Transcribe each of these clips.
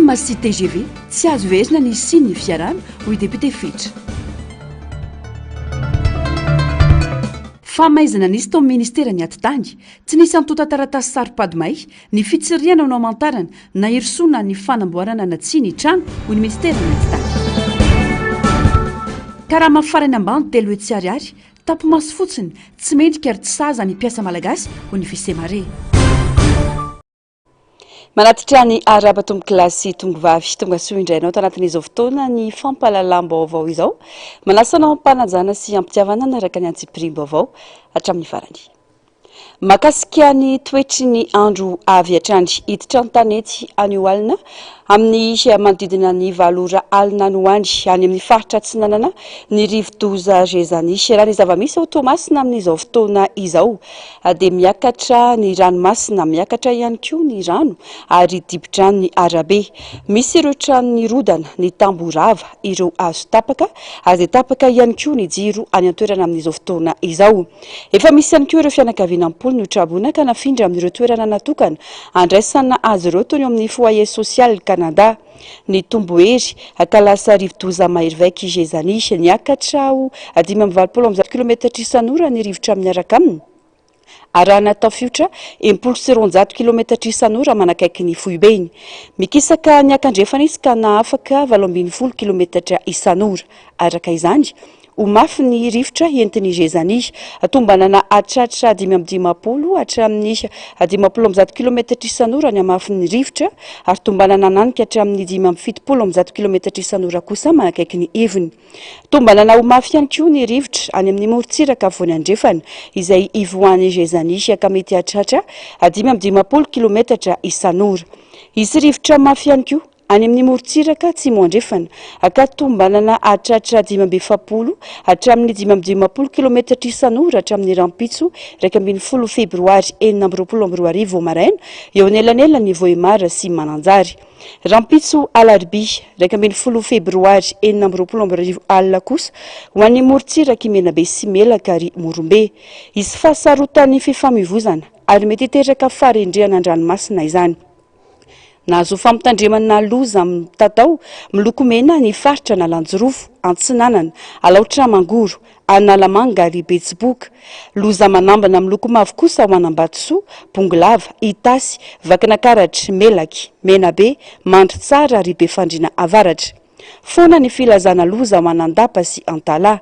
pharmacie TGV tsy azo verina ny siny fiarana hoy député Fitra. Famaizana nisy tao ministera ny Atitangy tsy nisy antota taratasy saro-padimay ny fitsiriana no amantarana na hirosona ny fanamboarana na tsy ny trano hoy ny ministera ny Atitangy. Karaha mafarany ambany telo hoe tsy ariary tapo-maso fotsiny tsy mendrika ary tsy saza ny mpiasa malagasy hoy ny Fisemare. Manatitra ny araba-tombo kilasy tongo vavy tonga soa indrainao tanatin'izao fotoana ny fampahalalam-baovao izao manasanao ampanajana sy ampitiavana naraka ny antsipirim-baovao hatramin'ny farany. Makasika ny toetry ny andro avy hatrany hiditra ny tanety any Oalina amin'ny manodidina ny 7 ora alina no andry any amin'ny faritra Atsinanana ny rivo-doza Gezanisy raha ny zava-misy ao Toamasina amin'izao fotoana izao dia miakatra ny ranomasina miakatra ihany koa ny rano ary dibo-drano ny arabe misy ireo trano ny rodana ny tamborava ireo azo tapaka ary tapaka ihany koa ny jiro any an-toerana amin'izao fotoana izao efa misy ihany koa ireo fianakaviana ny trabona ka nafindra amin'ireo toerana natokana andraisana azy ireo toy amin'ny foyer social Canada ny Tombohery akalasa rivo-doza Mairivaiky Gezanisy niakatra ao 520 km isan'ora ny rivotra miaraka aminy arahana tafiotra 70 km isan'ora manakaiky ny Foibeny mikisaka niakandrefana izy ka na afaka 80 km isan'ora araka izany ho mafy ny rivotra entiny Gezanisy atombanana atratra 550 hatramin'ny 50 km isan'ora ny amafy ny rivotra ary tombanana nanika hatramin'ny 570 km isan'ora kosa manakaiky ny Ivony tombanana ho mafy ihany koa ny rivotra any amin'ny morontsiraka vao ny andrefana izay ivoan'ny Gezanisy akamety hatratra 550 km isan'ora izy rivotra mafy ihany koa any amin'ny morontsiraka tsy moandrefana akatombanana atratra 570 hatramin'ny 550 km isan'ora hatramin'ny Rampitso 10 febroary 2022 maraina eo anelanelany Vohimara sy Mananjary Rampitso Alarby 10 febroary 2022 alina kosa ho an'ny morontsiraka Menabe sy Melaka ary Morombe izy fahasarotan'ny fifamoivoizana ary mety hiteraka farendrehana an-dranomasina izany nahazo fampitandremana loza tatao miloko mena ny faritra Nalanjorofo Antsinanana Alaotra Mangoro Analamanga ary Betsiboka loza manambana miloko mavo kosa ho Anambatosoa Bongolava Itasy Vakinakaratra Melaky Menabe Mandritsara ary Befandrina Avaratra fona ny filazana loza ho Anandapa sy Antala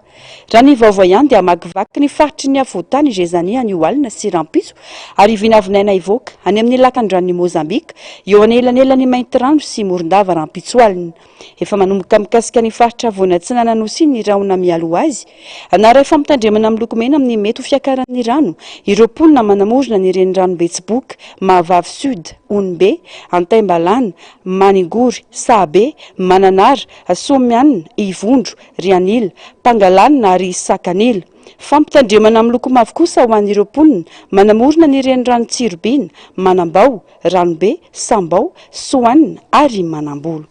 raha ny vaovao ihany dia amakivaky ny faritry ny Avotany Gezania ny Oalina sy Rampitso ary vinavinaina ivoaka any amin'ny lakan-drano ny Mozambika eo anelanelany Maintirano sy Morondava Rampitso Alina efa manomboka mikasika ny faritra Voanatsinana nosy ny rahona mialo azy anara efa mitandremana miloko mena amin'ny mety ho fiakaran'ny rano ireo mponina manamorona ny renirano Betsiboka Mahavavy Sud Onbe Antaimbalana Maningory Sahabe Mananara Somianina Ivondro Rianila Pangalanina ary Sakanila fampitandremana miloko mavo kosa ho an'ireo mponina manamorona ny renirano Tsirobina Manambao Ranobe Sambao Soanina ary Manambolo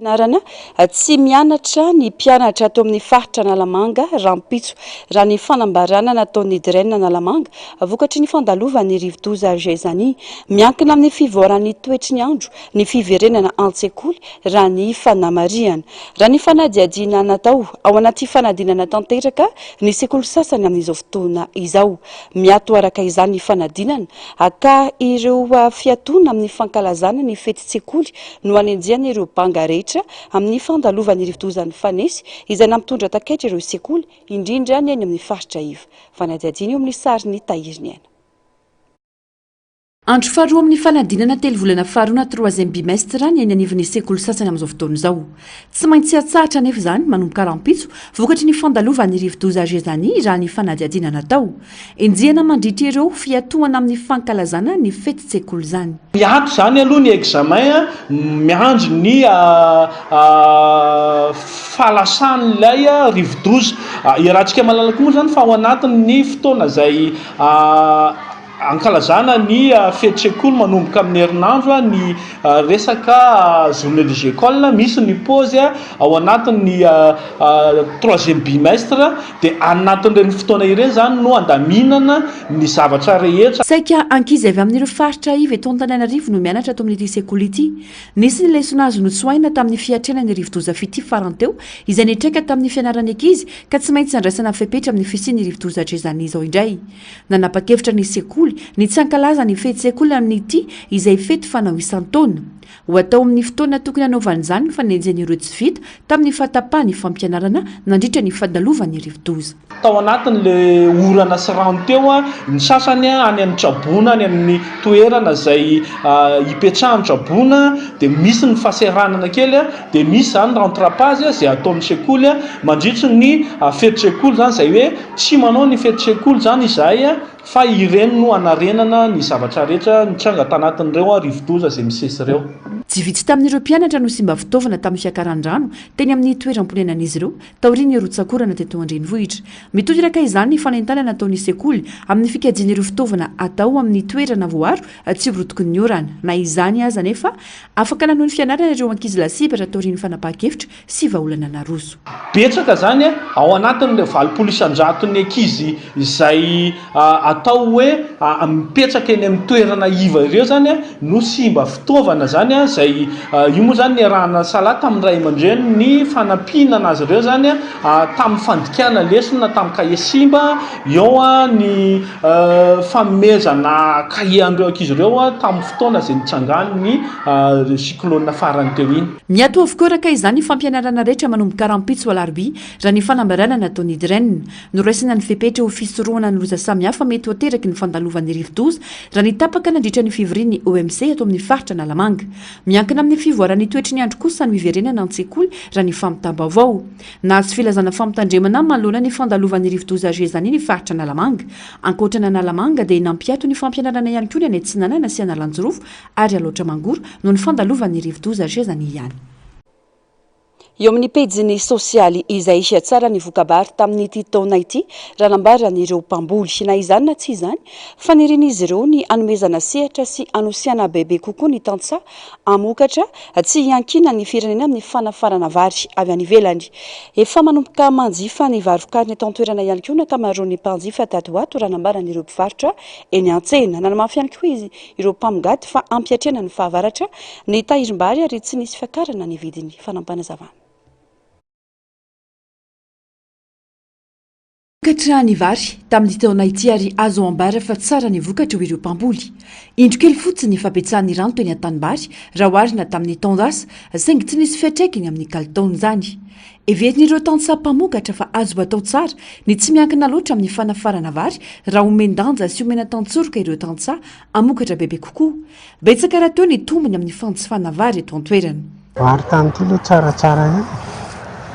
narana tsy mianatra ny mpianatra ato amin'ny faritra Analamanga Rampitso raha ny fanambarana nataon'ny Dirène Analamanga vokatry ny fandalovany rivo-doza Gezania miankina amin'ny fivoaran'ny toetry ny andro ny fiverenana an-tsekoly raha ny fanamariana raha ny fanadiadiana natao ao anaty fanadinana tanteraka ny sekoly sasany amin'izao fotoana izao miato araka izany ny fanadinana aka ireo fiatona amin'ny fankalazana ny fety-tsekoly no anenjehana ireo banga rehetra amin'ny fandalovany rivo-dozan'ny fanesy izay nampitondra takaiky ireo sekoly indrindra ny any amin'ny faritra Iva fanadiadiana eo amin'ny sariny tahiriny aina andro faharoa amin'ny fanadinana telo volana faharoa na 3e bimestre ny any anivon'ny sekoly sasany amin'izao fotoana izao tsy maintsy atsahatra nefa izany manomboka Rampitso vokatry ny fandalovany rivo-doza Gezania raha ny fanadiadiana natao enjehana mandritra ireo fiatohana amin'ny fankalazana ny fety-tsekoly zany miato zany aloha ny examen miandro ny falasan'ilay rivo-doza iarahantsika malalaka moa zany fa ao anatin'ny fotoana zay ankalazana ny fetitsekoly manomboka amin'ny herinandro a ny resaka journée des écoles misy ny pause ao anatin'ny troisième bimestre dia anatin'ireny fotoana ireny zany no andaminana ny zavatra rehetra. Saika ankizy avy amin'ireo faritra ivy eto Antananarivo no mianatra ato amin'ity sekoly ity. Nisy ny lesona azo notsoahina tamin'ny fiatrena ny rivo-doza fity farany teo izay nitreka tamin'ny fianarany ankizy ka tsy maintsy andraisana fepetra amin'ny fisiany rivo-doza trezany izao indray. Nanapa-kevitra ny sekoly ny tsy ankalaza ny fety sekoly amin'ity izay fety fanao isan-taona. Ho atao amin'ny fotoana tokony hanaovana izany ny fanenjen'ireo tsy vita tamin'ny fahatapahany fampianarana nandritra ny fadalovany rivo-doza. Tao anatin'le orana sy rano teo ny sasany any amin'ny Trabona any amin'ny toerana izay ipetrahan'ny Trabona dia misy ny fahaseranana kely dia misy zany rentrapage izay ataon'ny sekoly mandritra ny feti-sekoly zany izay hoe tsy manao ny feti-sekoly zany izahay fa ireny no anarenana ny zavatra rehetra nitranga tanatin'ireo rivo-doza izay misesy ireo. Tsy vitsy tamin'ireo mpianatra no simba fitaovana tamin'ny fiakaran-drano teny amin'ny toeram-ponenan'izy ireo taoriany rotsakorana teto Andrenivohitra. Mitodiraka izany ny fanentanana ataon'ny sekoly amin'ny fikajian'ireo fitaovana atao amin'ny toerana voaro tsy vorotoky ny orana. Na izany aza nefa afaka nanohy ny fianarana ireo ankizy lasibatra taorian'ny fanapahan-kevitra sy vahaolana naroso. Betsaka zany ao anatin'le 20% ny ankizy izay atao hoe mipetraka eny amin'ny toerana iva ireo zany no simba fitaovana zany izay io moa zany niarahana sala tamin'ny ray aman-dreny ny fanampiana azy ireo zany tamin'ny fandikana lesona tamin'ny kahie simba eo ny fanomezana kahie an'ireo ankizy ireo tamin'ny fotoana izay nitsangany ny cyclone farany teo iny. Miato avokoa izany ny fampianarana rehetra manomboka rampitso alarobia raha ny fanambarana nataon'ny Idren noraisina ny fepetra ho fisorohana ny loza samihafa mety ho ateraky ny fandalovan'ny rivo-doza raha ny tapaka nandritra ny fivorian'ny OMC ato amin'ny faritra Analamanga. Miankina amin'ny fivoaran'ny toetry ny andro kosa no iverenana an-tsekoly raha ny famitam-baovao. Nahazo filazana famitandremana manoloana ny fandalovan'ny rivo-doza zany ny faritra Analamanga. Ankoatrana Analamanga dia nampiato ny fampianarana ihany koa ny any Antsinanana sy Analanjorofo ary Alaotra Mangoro no ny fandalovan'ny rivo-doza zany ihany. Eo amin'ny pejiny sosialy izay isy tsara ny vokabary tamin'ity taona ity raha nambaran'ireo mpamboly na izany na tsy izany fa nirin'izy ireo ny anomezana sehatra sy anosiana bebe kokoa ny tantsaha amokatra tsy iankina ny firenena amin'ny fanafarana vary avy any ivelany. Efa manomboka manjifa ny vary vokariny eto an-toerana ihany koa nakamaroan'ny mpanjifa tatoato raha nambaran'ireo mpivarotra eny an-tsena. Nanamafy ihany koa izy ireo mpamogady fa ampiatrena ny fahavaratra ny tahirim-bary ary tsy nisy fiakarana ny vidiny fanampanazavana. Vokatra ny vary tamin'ny taona ity ary azo ambara fa tsara ny vokatra ho ireo mpamboly. Indro kely fotsiny ny fampiatsahan'ny rano teny an-tanimbary raha oharina tamin'ny taondasa saingy tsy nisy fiantraikany amin'ny kalitaony izany. Everin'ireo tantsaha mpamokatra fa azo atao tsara ny tsy miankina loatra amin'ny fanafarana vary raha omendanja sy omena tantsoroka ireo tantsaha amokatra bebe kokoa. Betsaka raha teo ny tombony amin'ny fanjifana vary eto an-toerana. Vary tamin'ity aloha tsaratsara ihany.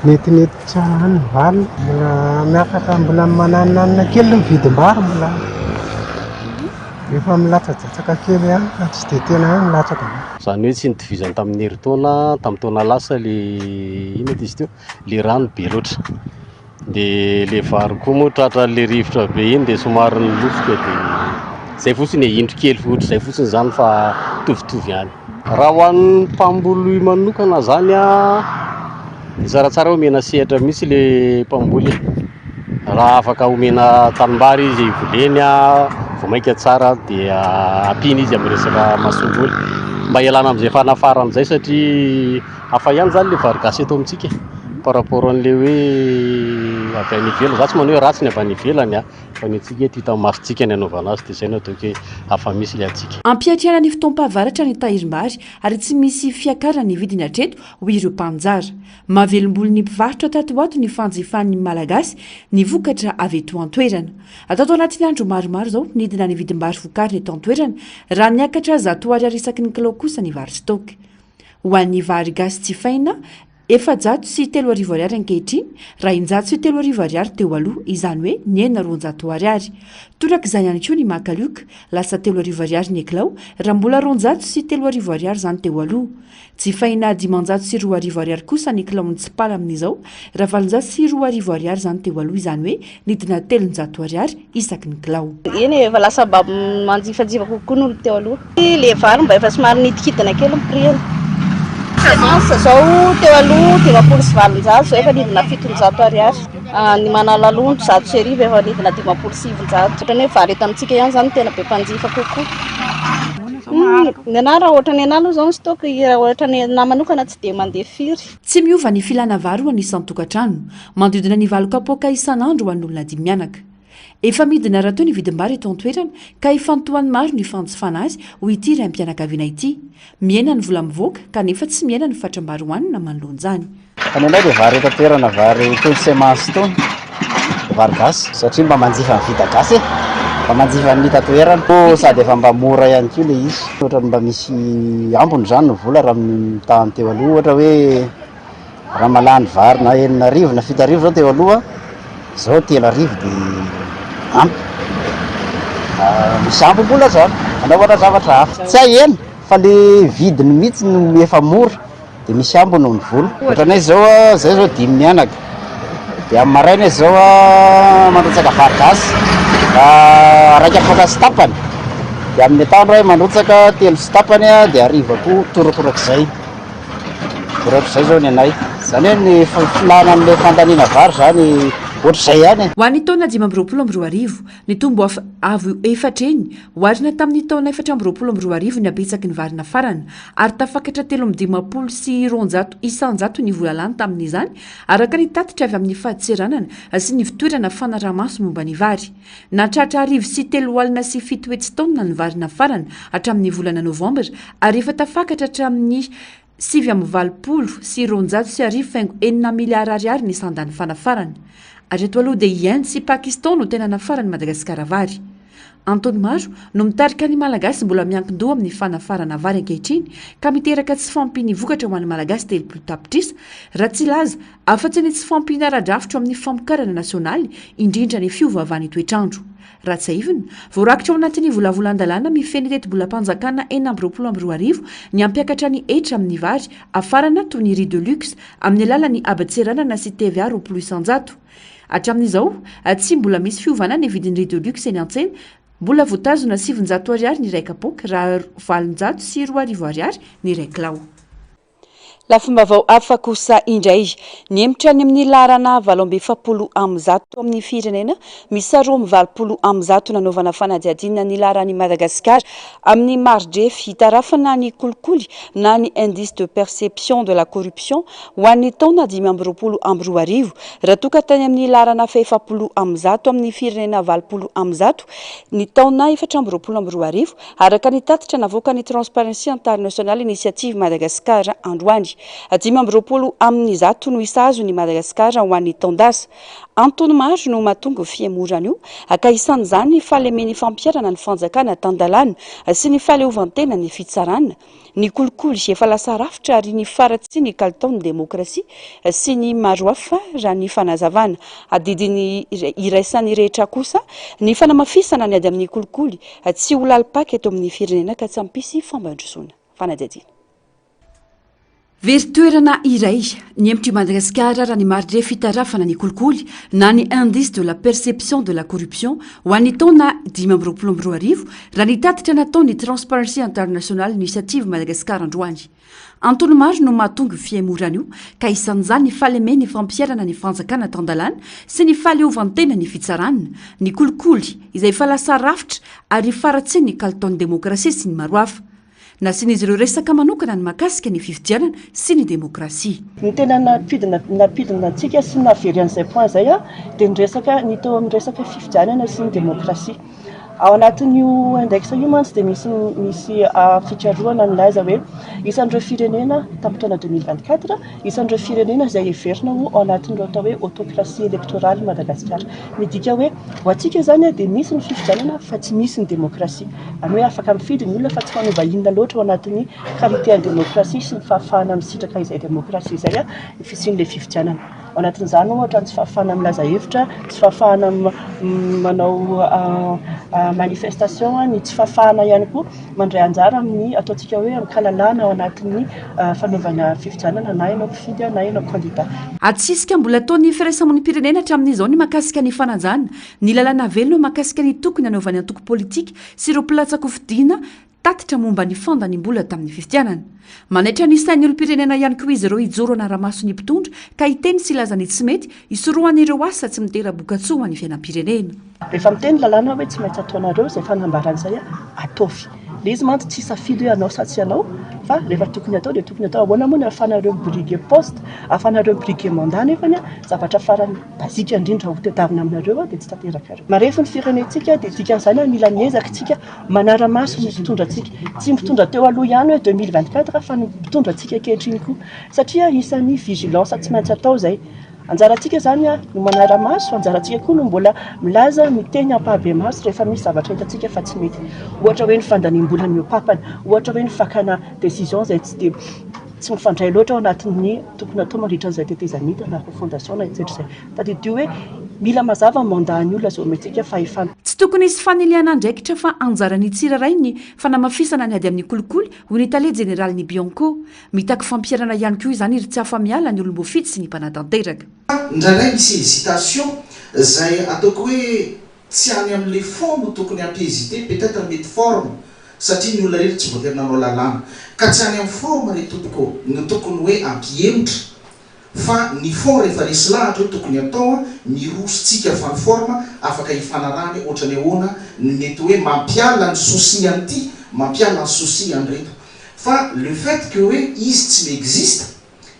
Nety tsara ny vary mbola miakatra mbola manananana kely ny vidim-bary mbola efa milatsatsaka kely ihany fa tsy dia tena ihany milatsaka. Izany hoe tsy nitovizany tamin'ny herintaona, tamin'ny taona lasa le ina izy teo, le rano be loatra. Dia le vary koa moa tratra le rivotra be iny dia somary nilofoka dia izay fotsiny indro kely fotsy izay fotsiny zany fa tovitovy ihany. Raha ho an'ny mpamboly manokana zany tsaratsara omena sehatra mihitsy le mpamboly. Raha afaka omena tanimbary izy voleny vomaika tsara dia ampiny izy amin'ny resaka masomboly mba hialana amin'izay fanafara amin'izay satria hafa ihany zany le vary gasy eto amintsika par rapport an'le hoe avy any ivelany. Za tsy manao hoe ratsy ny avy any ivelany fa ny antsika eto hita masontsika ny anaovana azy dia izay no ataoko hoe hafa misy le antsika. Ampiatrana ny fotoam-pahavaratra ny tahirim-bary ary tsy misy fiakarana ny vidiny hatreto ho ireo mpanjara. Mahavelom-boly ny mpivarotra tatoato ny fanjifan'ny malagasy ny vokatra avy eto an-toerana. Atao anatin'ny andro maromaro izao nidina ny vidim-bary vokariny eto an-toerana raha niakatra zato ariary isaky ny kilao kosa ny vary stock. Ho an'ny vary gasy tsy faina efajato sy 3 ariary ankehitriny raha injato sy 3 ariary teo aloha izany hoe ny 9 ariary toraka izany ihany koa ny makalioka lasa 3 ariary ny ekilao raha mbola 2 sy 3 ariary zany teo aloha tsy fahina 5 sy 2 ariary kosa ny kilaony tsipala amin'izao raha 7 sy 2 ariary zany teo aloha izany hoe nidina 3 ariary isaky ny kilao eny efa lasa mba manjifajifa kokoa n'olo teo aloha le vary mba efa somary nidikidana kely miprieny semence zao teo aloha 5 sy 7 zao efa nidina 7 ariary ny manala londro 1 sy 5 efa nidina 5 sy 7 ohatrany hoe vary eto amintsika ihany zany tena be mpanjifa kokoa ny ana raha ohatra ny ana aloha zao ny stock raha ohatra ny ana manokana tsy dia mandeha firy tsy miova ny filana vary ho anisan'ny tokantrano manodidina ny 20 kapoaka isan'andro ho an'olona 5 mianaka efa midina raha teo ny vidim-bary eto an-toerana ka ifantohany maro ny fanjifana azy ho ity raim-pianakaviana ity miaina ny vola mivoaka kanefa tsy miaina ny fatram-bary hoanina manoloanjany anenay dia vary eto an-toerana vary tony semence tony vary gasy satria mba manjifa ny vita gasy mba manjifa ny tatoerana sady efa mba mora ihany koa le izy ohatra mba misy ambony zany ny vola raha mitany teo aloha ohatra hoe raha malany vary na 9 na 7 zao teo aloha zao 3 dia ampy misy ampy mbola zany anaovana zavatra hafa tsy ahena fa le vidiny mihitsy no efa mora dia misy ambo no ny vola ohatranay zao zay zao 5 mianaka dia amin'ny maraina zao manrotsaka vary gasy raika apoka sy tapany dia amin'ny atoandro hoe manrotsaka 3 sy tapany dia ariva koa torakorak'izay zao ny anay zany hoe ny filana amin'le fandaniana vary zany ohatr'izay ihany ho an'ny taona 5 ny tombo avo efatreny oharina tamin'ny taona 4 ny abetsaky ny varina farana ary tafakatra 3 sy 100 ny vola lany tamin'izany araka ny tatitra avy amin'ny fahadiseranana sy ny fitoerana fanaramaso momba ny vary natratra 1 sy 3 sy 7 taona ny varina farana hatramin'ny volana novambra ary efa tafakatra hatramin'ny 7 sy 100 sy 4 miliara ariary ny sandany fanafarana ary eto aloha dia Inde sy Pakistan no tena nafarany Madagasikara vary antony maro no mitarika ny malagasy mbola miankin-doha amin'ny fanafarana vary ankehitriny ka miteraka tsy fampiny vokatra ho an'ny malagasy telopolo tapitrisa raha tsy laza afa-tsy ny tsy fampiny ara-drafitra amin'ny famokarana nasionaly indrindra ny fiovavan'ny toetrandro raha tsy aivina voarakitra ao anatin'ny volavolan-dalàna mifeny retim-bolam-panjakana 9 ny ampiakatra ny etra amin'ny vary afarana toy ny riz de luxe amin'ny alalan'ny abatseranana sy TVA 10% hatramin'izao tsy mbola misy fiovana ny vidiny riz de luxe eny an-tsena mbola voatazona 700 ariary ny ray kapoaka raha 700 sy 2 ariary ny ray kilao lafomba vao afa kosa indray niemitra ny amin'ny larana 770 amin'ny firenena misy 20 nanaovana fanadihadiana ny laran'i Madagasikara amin'ny marge fitarafana ny kolikoly na ny indice de perception de la corruption ho an'ny taona 2022 raha toka tany amin'ny larana 770 amin'ny firenena 20 ny taona 2022 araka ny tatitra navoaka ny Transparency International Initiative Madagasikara androany 20 amin'ny zato no isazo ny Madagasikara ho an'ny taondasa antony maro no mahatonga fiemorana io akahisan'izany ny fahalemeny fampiarana ny fanjakana tandalana sy ny fahaleovantena ny fitsarana ny kolikoly efa lasa rafitra ary ny faratsy ny kalitaon'ny demokrasia sy ny maro hafa raha ny fanazavana adidiny iraisan'ny rehetra kosa ny fanamafisana ny ady amin'ny kolikoly tsy ho lalipaky eto amin'ny firenena ka tsy ampisy fambandrosoana fanadihadiana veritoerana iray ny emitry Madagasikara raha ny marge fitarafana ny kolikoly na ny indice de la perception de la corruption ho an'ny taona 2022 raha ny tatitra nataony Transparency International Initiative Madagasikara androany antony maro no mahatonga fiemorana io ka isan'izany ny fahalemeny fampiarana ny fanjakana tandalana sy ny fahaleovantena ny fitsarana ny kolikoly izay efa lasa rafitra ary faratsy ny kalitaon'ny demokrasia sy ny maro hafa nasian'izy ireo resaka manokana ny makasika ny fifidianana sy ny demokrasia ny tena napidina antsika sy navery an'izay point zay dia ny teo amin'ny resaka fifidianana sy ny demokrasia ao anatin'io index io mantsy dia misy fikaroana nylaza hoe isan'ireo firenena tamin'ny taona 2024 isan'ireo firenena izay heverina ho ao anatin'ireo atao hoe autocratie électorale Madagasikara. Midika hoe ho antsika zany dia misy ny fifidianana fa tsy misy ny démocratie. Any hoe afaka mifidy ny olona fa tsy fanova inona loatra ao anatin'ny qualité ny démocratie sy ny fahafahana misitraka izay démocratie izay fisian'ilay fifidianana. Ao anatin'izany ohatra tsy fahafahana milaza hevitra, tsy fahafahana manao manifestation, ny tsy fahafahana ihany koa mandray anjara amin'ny ataontsika hoe mikalalana ao anatin'ny fanaovana fifidianana na ianao mpifidy na ianao candidat. Atsisika mbola ataon'ny firaisamoan'ny pirenena hatramin'izao ny mahakasika ny fanajana, ny lalàna velona mahakasika ny tokony anaovany antoko politika sy ireo mpilatsaka fidiana tatitra momba ny fandany-mbola tamin'ny fifidianana. Manaitra ny sain'ny olom-pirenena ihany koa izy ireo hijoro anara-maso ny mpitondra ka hiteny sy ilazany tsy mety isorohan'ireo asa tsy mitera-bokatsoa ho an'ny fiainam-pirenena. Rehefa miteny lalàna hoe tsy maintsy ataonareo izay fanambaran'izay ataovy. Le izy mantsy tsy safidy hoe anao sa tsy anao fa rehefa tokony atao dia tokony atao. Ahoana moa ny ahafahanareo briguer poste, ahafahanareo briguer mandat nefany zavatra farany bazika indrindra ho tetavina aminareo dia tsy tanteraka reo. Marefo ny firenentsika dia dikan'izany mila miezaka isika manara-maso ny mpitondra antsika. Tsy mpitondra teo aloha ihany hoe 2024 fa ny mpitondra antsika ankehitriny koa satria isan'ny vigilance tsy maintsy atao izay. Anjarantsika zany no manara-maso, anjarantsika koa no mbola milaza miteny ampahabe maso rehefa misy zavatra hitantsika fa tsy mety. Ohatra hoe ny fandaniam-bola miopapana, ohatra hoe ny fakana décision izay tsy mifandray loatra ao anatin'ny tokony atao mandritra an'izay tetezanita na fondation na etc izay. Tadidio hoe mila mazava mandat ny olona zao metsika fahefana. Tsy tokony isy faniliana andraikitra fa anjarany tsiraray ny fanamafisana ny ady amin'ny kolikoly ho ny tale général ny Bianco. Mitaky fampiarana ihany koa izany iry tsy afa-miala ny olom-boafidy sy ny mpanatanteraka. Indraindray misy hésitation izay ataoko hoe tsy any amin'ilay fond no tokony ampihésité peut-être mety forme satria ny olona rehetra tsy voatery nanao lalàna ka tsy any amin'ny forme re no tokony hoe ampihemotra fa ny fond rehefa resy lahatra hoe tokony atao mirositsika fa ny forme afaka hifanarany ohatrany ahoana ny mety hoe mampiala ny souci an'ity mampiala ny souci an'reto fa le fait que hoe izy tsy existe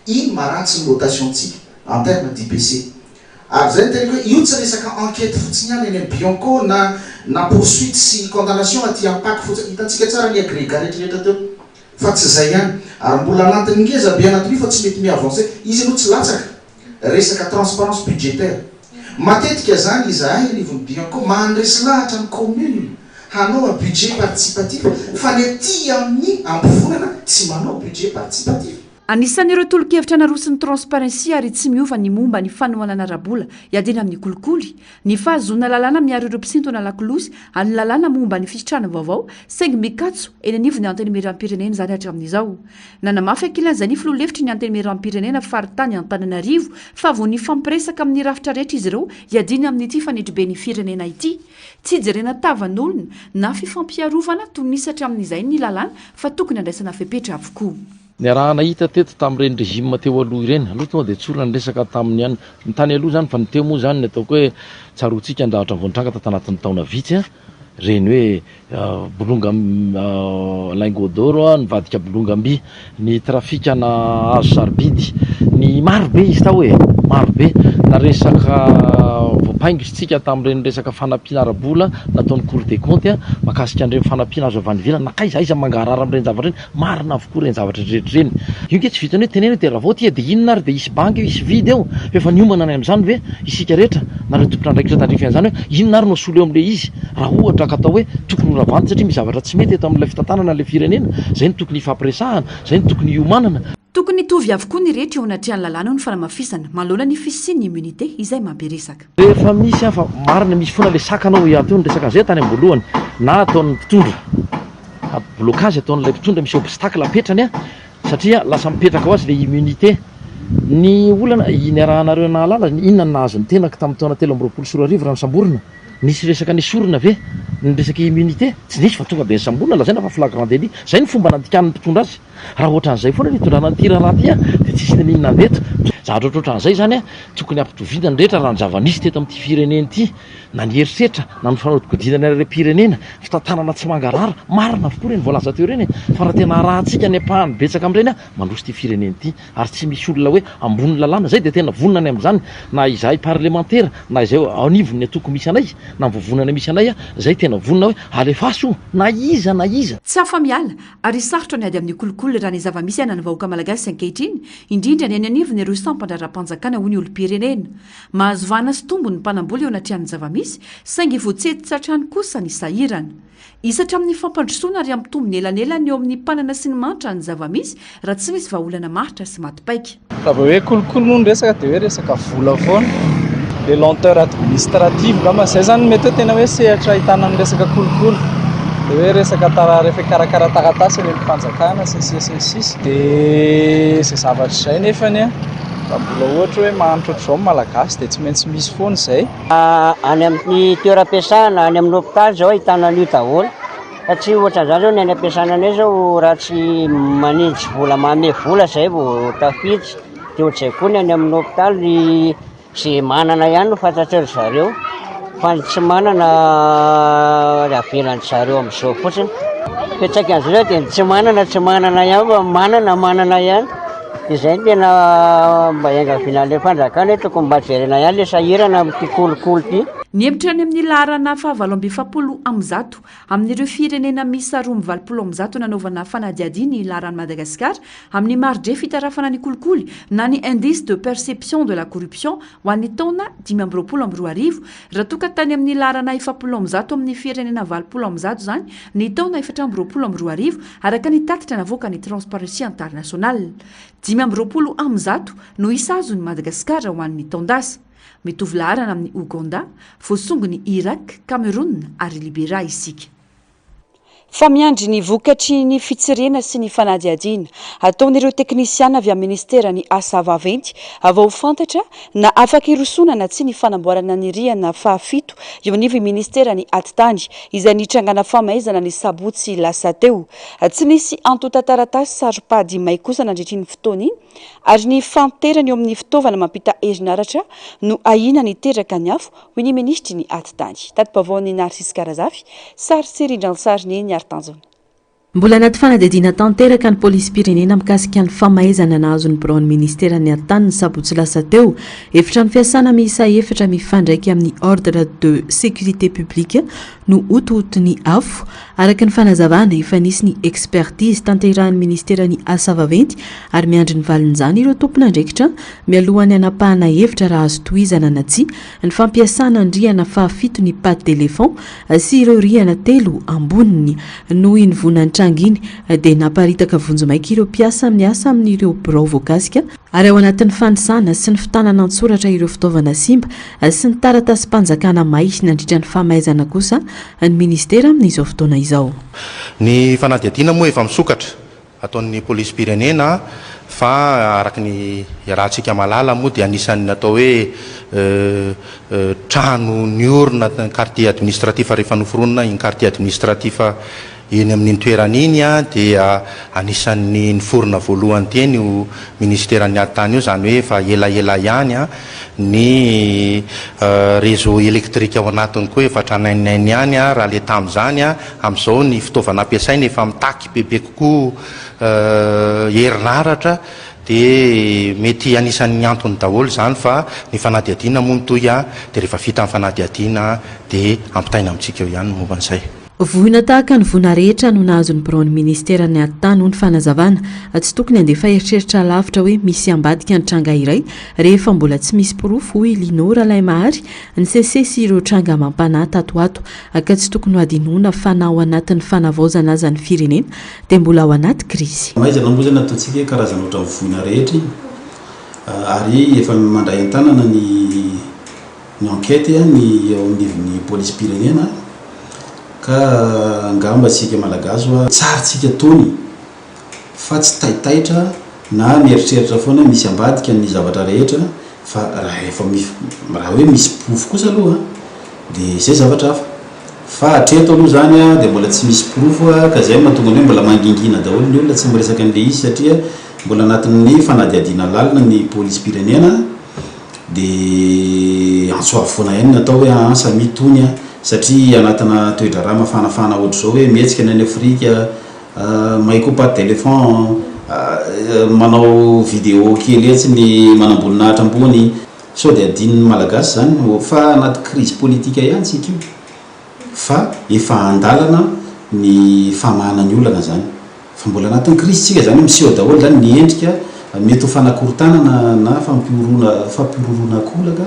iny maratsy ny rotationtsika en terme d'IPC. Ary zay tena hoe io tsy resaka enquête fotsiny ihany eny amin'ny Bianco na poursuite sy condamnation aty ampaky fotsiny hitantsika tsara ny agrégat rehetrarehetra teo fa tsy zay ihany ary mbola anatiny ngeza be anatin'io fa tsy mety miavancé izy aloha tsy latsaka resaka transparence budgétaire matetika zany izahay anivon'ny Bianco mandresy lahatra ny commune hanao un budget participatif fa ny aty amin'ny ampofonana tsy manao budget participatif. Anisan'ireo tolo-kevitra narosiny transparency ary tsy miova ny momba ny fanohanana rabola iadina amin'ny kolikoly ny fahazona lalàna miaro ireo mpisintona lakolosy any lalàna momba ny fisitrana vaovao saingy mikatso eny anivony ny anteny meram-pirenena zany hatramin'izao. Nanamafy ankilan'izay ny filoha-levitry ny anteny meram-pirenena faritany Antananarivo fa vo ny fampiresaka amin'ny rafitra rehetra izy ireo iadina amin'ity fanidribe ny firenena ity tsy jerena tavan'olona na fifampiarovana toy nisy hatramin'izay ny lalàna fa tokony andraisana fepetra avokoa. Ny raha nahita teto tamin'ireny régime teo aloha ireny aloha tonga dia tsorona ny resaka tamin'ny ihany ny tany aloha zany fa ny teo moa zany ny ataoko hoe tsaroantsika andahatra vonintranga tanatin'ny taona vitsy reny hoe bolonga laingodoro nivadika bolongamby ny trafika na azo sarobidy ny marobe izy tao hoe marobe na resaka voapaingitsika tamin'ireny resaka fanampiana arabola nataon'ny cour des comptes makasika an'ireny fanampiana azo avy any ivelany nakaiza aiza mangarara amin'ireny zavatra reny marina avokoa reny zavatra rehetra reny io nke tsy vitany hoe tenena dia raha vao tia dia inona ary dia isy banky isy vidy eo efa niomana any amin'izany ve isika rehetra nareo tompona andraikitra tandrify an'izany hoe inona ary no solo eo amin'ilay izy raha ohatra ka atao hoe tokony horavanty satria misy zavatra tsy mety eto amin'ilay fitantanana ilay firenena zay ny tokony hifampiresahana zay ny tokony hiomanana. Tokony hitovy avokoa ny rehetra eo anatrihan'ny lalàna ny fanamafisana maloana ny fisiny immunité izay mampiresaka. Rehefa misy fa marina misy foana le sakanao ihany teo ny resaka zay tany ambolohany na ataon'ny mpitondra blocage ataon'ilay mpitondra misy obstacle apetrany satria lasa mipetraka ho azy le immunité ny olana iny arahanareo nahalala inona ny nahazo ny tenaka tamin'ny taona 13 rano samborina nisy resaka ny sorona ve ny resaka immunité tsy nisy fa tonga dia ny samborina lazaina fa flagrant délit zay ny fomba nandikan'ny mpitondra azy raha ohatran'izay foana ny tondrana ny tirana aty dia tsisy ninona veto zavatra ohatr'izay zany a tokony ampitovidana rehetra raha ny zava-nisy teto amin'ity firenena ity na ny heritreritra na ny fanaodikodinana irem-pirenena fitantanana tsy mangarara marina avokoa reny voalaza teo reny fa raha tena rahantsika ny ampahany betsaka amin'ireny a mandroso ity firenena ity ary tsy misy olona hoe ambony lalàna zay dia tena vonona any amin'izany na izahay parlementaire na izay anivony atoko misy anay na mivovonana misy anay a zay tena vonona hoe alefaso na iza tsy hafa miala ary sarotra ny ady amin'ny kolokolo raha ny zava-misy ana ny vahoaka malagasy ankehitriny indrindra ny any anivony ireo sampandraram-panjakana ho ny olo-pirenena mahazo vana sy tombo ny mpanamboly eo anatrihan'ny zava-misy saingy voatsetitsatrany kosa ny sahirana isatra amin'ny fampandrosoana ary amin'ny tombony elanelany eo amin'ny mpanana sy ny manitra ny zava-misy raha tsy misy vahaolana maritra sy matipaika raha vao hoe kolokolo moa ny resaka dia hoe resaka vola foana le lenteur administrative ngamba zay zany mety hoe tena hoe sehatra ahitana ny resaka kolokolo dia hoe resaka rehefa karakara taratasy reny mpanjakana ssss dia zay zavatra izay nefany a raha mbola ohatra hoe mahanitra ohatr'izao malagasy dia tsy maintsy misy foana izay any amin'ny toeram-piasana any amin'ny hôpitaly zao ahitana an'io daholo satria ohatran'izany zao ny any am-piasana anay zao raha tsy manintsy vola mame vola zay vao tafiditsy dia ohatr'izay koa ny any amin'ny hôpitaly zay manana ihany no fantatry zareo fa ny tsy manana avelany zareo amin'izao fotsiny fetsaka an'izao zao dia tsy manana ihany fa manana ihany dia zay tena mba iangavianan'ilay fanjakana hoe tokony mba jerena ihany le sahirana amin'ity kolokolo ity ny hemitrany amin'ny laharana fahavalo-ambifapolo am'zato amin'ireo firenena misy 20 am'zato nanaovana fanadiadiany laharany Madagasikara amin'ny marge fitarafana ny kolikoly na ny indice de perception de la corruption ho an'ny taona 2020 raha toka tany amin'ny laharana 70 am'zato amin'ny firenena 20 am'zato zany ny taona 2020 araka ny tatitra navoaka ny Transparency International 20 am'zato no isa azony Madagasikara ho an'ny taondasa mitovy laharana amin'ny Ouganda, voasongony Irak, Cameroun ary Libéria isika. Fa miandry ny vokatry ny fitsirena sy ny fanadiadiana ataon'ireo teknisiana avy amin'ny ministera ny asa vaventy avao fantatra na afaka irosonana tsy ny fanamboarana ny rihana fahafito eo anivy ministera ny atitany izay nitrangana famaizana ny sabotsy lasa teo tsy nisy antotantaratasy saropady may kosa nandritry ny fotoana iny ary ny fanterany eo amin'ny fitaovana mampita herinaratra no ahina ny teraka ny afo hoy ny ministry ny atitany tatipavaon'ny Narcisse Karazafy sary sirindran-sary ny Artanzona. Mbola anaty fanadihadiana tanteraka ny polisy pirenena mikasika ny famaizana nahazo ny biraon'ny ministera ny atany ny sabotsy lasa teo efitrano fiasana miisa efatra mifandraiky amin'ny ordre de sécurité publique no ototony afo araka ny fanazavana efa nisy ny expertise tanterahan'ny ministera ny asa vaventy ary miandry ny valin'izany ireo tompon'andraikitra mialohany anapahana hevitra raha azo tohizana na tsia ny fampiasana ny rihana fahafito ny paty d'éléphant sy ireo rihana telo amboniny no invonany tranginy dia naparitaka vonjo maika ireo mpiasa amin'ny asa amin'ireo birao voakasika ary ao anatin'ny fanisana sy ny fitanana an-tsoratra ireo fitaovana simba sy ny taratasy mpanjakana maisy nandritra ny famaizana kosa ny ministera amin'izao fotoana izao. Ny fanadihadiana moa efa misokatra ataon'ny polisy pirenena fa araka ny rahantsika malala moa dia anisan'ny natao hoe trano ny orina quartier administratif rehefa noforonina iny quartier administratif eny amin'ny toerana iny dia anisan'ny niforona voalohany teny io ministeran'ny atitany io zany hoe fa elaela ihany ny réseau électrique ao anatiny koa efa tranainainy ihany raha le tamin'izany amin'izao ny fitaovana ampiasaina efa mitaky bebe kokoa herinaratra dia mety anisan'ny antony daholo zany fa ny fanadihadiana moa mitoy dia rehefa vita amin'ny fanadihadiana dia ampitaina amintsika eo ihany momba an'izay. Voina tahaka ny vona rehetra no nahazo ny biraon'ny ministera ny atitany ho ny fanazavana tsy tokony andefa eritreritra lavitra hoe misy ambadika ny tranga iray rehefa mbola tsy misy pirofo hoy Linora Laimahary ny sesesy ireo tranga mampanahy tatoato ka tsy tokony ho adinoana fanahy ao anatin'ny fanavaozana aza ny firenena dia mbola ao anaty krizy. Maizana moa zany ataontsika karazana ohatra ny voina rehetra ary efa mandray an-tanana ny enquête ny eo amin'ny polisy pirenena ka ngamba tsika malagasy tsara tsika tony fa tsy taitaitra na mieritreritra foana misy ambadika ny zavatra rehetra fa raha hoe misy pirofo kosa aloha dia zay zavatra hafa fa hatreto aloha zany dia mbola tsy misy pirofo ka zay mahatonga hoe mbola mangingina daholo ny olona tsy miresaka an'le izy satria mbola anatin'ny fanadiadiana lalina ny polisy pirenena dia ansoafoana ihany ny atao hoe ansa mitony satria anatina toedra raha mafanafana ohatra zao hoe mihetsika ny any Afrika maikopa téléphone manao vidéo kely etsy ny manamboninahitra ambony so dia adininy malagasy zany fa anaty crise politika ihany tsika io fa efa andalana ny famahana ny olana zany fa mbola anatin'ny crise tsika zany miseho daholo zany ny endrika mety ho fanakorontanana na fampiororona kolaka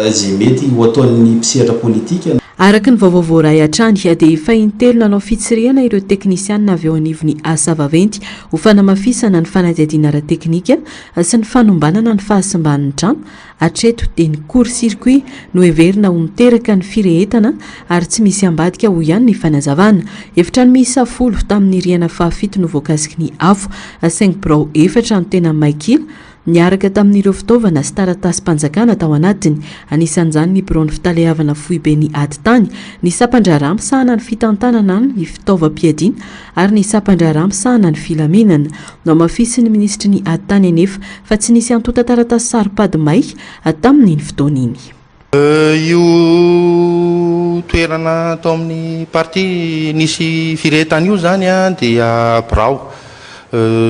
zay mety ho ataon'ny mpisehatra politika. Araka ny vaovao voaray hatrany dia efa intelo nanao fitsiriana ireo teknisianina avy eo anivon'ny asa vaventy ho fanamafisana ny fanadiadiana ara-teknika sy ny fanombanana ny fahasimban'ny trano atreto dia ny court-circuit no heverina ho miteraka ny firehetana ary tsy misy ambadika ho ihany ny fanazavana. Efitrano miisa 10 tamin'ny riana fahafito no voakasiky ny afo saingy birao efatra no tena maikila niaraka tamin'ireo fitaovana sy taratasy-panjakana tao anatiny. Anisan'izany ny birao ny fitalehavana foibe ny adi-tany, ny sapandrara misahana ny fitantanana ny fitaovam-piadiana ary ny sapandrara misahana ny filaminana. Namafisy ny ministry ny adi-tany anefa fa tsy nisy antota taratasy saro-pady may tamin'iny fotoana iny. Io toerana tao amin'ny parti nisy firehetana io zany dia birao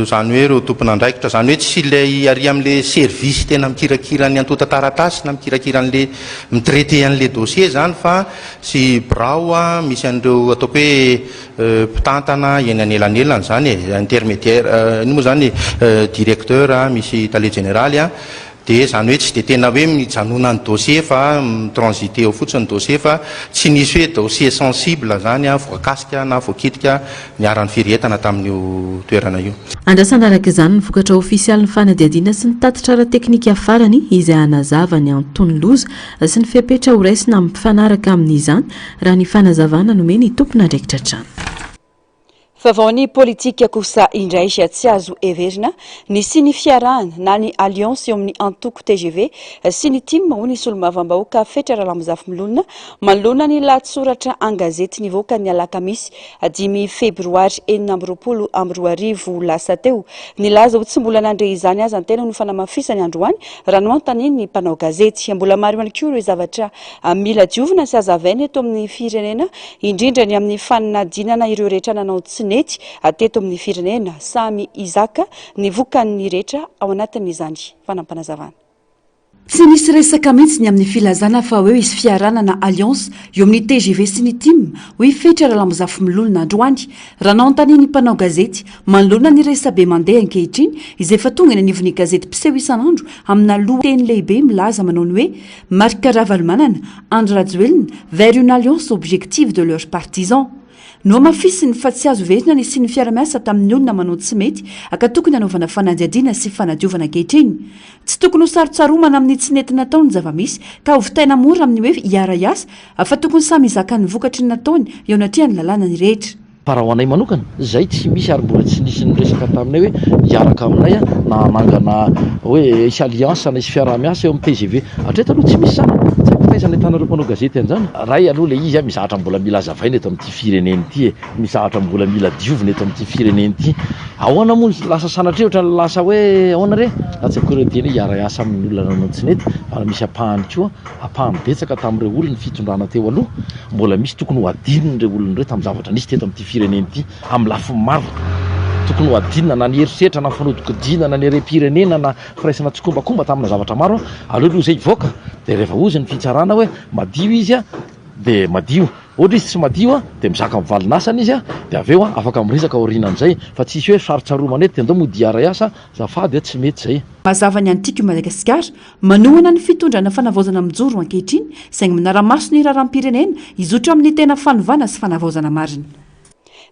zany hoe ireo tompon'andraikitra zany hoe tsy ilay ary amin'le service tena mikirakira ny antota taratasy na mikirakira an'le mitraité an'le dossier zany fa sy birao misy an'ireo ataoko hoe mpitantana eny anelanelany zany intermédiaire iny moa zany directeur misy tale généraly dia zany hoe tsy dia tena hoe mijanona ny dossier fa mitransité eo fotsiny ny dossier fa tsy nisy hoe dossier sensible zany voakasika na voakitika niaran'ny firehetana tamin'io toerana io. Andrasana araka izany ny vokatra ofisialy ny fanadiadiana sy ny tatitra ara-teknika farany izay hanazava ny antony loza sy ny fepetra ho raisina amin'ny mpifanaraka amin'izany raha ny fanazavana nomeny tompon'andraikitra trano. Vavaony politika kosa indray tsy azo everina ny sy ny fiarahana na ny alliance eo amin'ny antoko TGV sy ny team ho ny solo-mavambahoaka fetra Ralamozafy Milonina manoloana ny lahatsoratra an-gazety nivoaka ny alakamisy 5 febroary 2024 lasa teo. Nilaza ho tsy mbola nandre izany aza antena no fanamafisany androany raha noantany ny mpanao gazety. Mbola maro ihany koa ireo zavatra mila diovina sy azavaina eto amin'ny firenena indrindra ny amin'ny fanadinana ireo rehetra nanao tsy ateto amin'ny firenena samy izaka nivokan'ny rehetra ao anatin'izany fanampanazavana. Tsy nisy resaka mihitsy ny amin'ny filazana fa hoe isy fiarana na alliance eo amin'ny TGV sy ny team hoe fetra Ralamozafy Milonina androany raha naontany ny mpanao gazety manoloana ny resabe mandeha ankehitriny izay efa tonga ny anivon'ny gazety mpiseho isan'andro amina lohateny lehibe milaza manao ny hoe Marc Ravalomanana, Andry Rajoelina vers une alliance objective de leurs partisans. No mafisiny fa tsy azo verina ny sy ny fiaramiasa tamin'ny olona manao tsy mety aka tokony anaovana fanadiadiana sy fanadiovana ankehitriny. Tsy tokony ho sarotsaromana amin'ny tsy nety nataony zava-misy ka ho vitaina mora amin'ny hoe hiara-iasa fa tokony samy izaka ny vokatry ny nataony eo anatrehany lalàna ny rehetra. Para ho anay manokana zay tsy misy ary mbola tsy nisy nyresaka taminay hoe hiaraka aminay na hanangana hoe isy alliance na isy fiaramiasa eo amin'ny TGV hatreto aloha tsy misy sana fahaizana tanareo mpanao gazety an'izany ray aloha le izy mizahatra mbola mila zavaina eto amin'ity fireneny ity mizahatra mbola mila diovina eto amin'ity fireneny ity ahoana moa lasa sanatria ohatra lasa hoe ahoana re tsy aiko ireo teny hiara-iasa amin'ny olona nanao tsy nety fa misy apahany koa apahany betsaka tamin'ireo olona fitondrana teo aloha mbola misy tokony ho adinon'ireo olona ireo tamin'ny zavatra nisy teto amin'ity fireneny ity amin'ny lafiny maro tokony ho adinina na ny herisetra na fanodiko-dina na ny ere-pirenena na firaisana tsokombakomba tamina zavatra maro aloha zay ivoaka dia rehefa ozy ny fitsarana hoe madio izy dia madio ohatra izy tsy madio dia mizaka mivalinasana izy dia avy eo afaka miresaka aoriana amin'izay fa tsisy hoe sarotsaromana eto dia ndao mody hiara-iasa zafady tsy mety zay. Mazava ny antiky Madagasikara manohana ny fitondrana fanavaozana mijoro ankehitriny saingy minara-maso ny raharam-pirenena izotra amin'ny tena fanovana sy fanavaozana marina.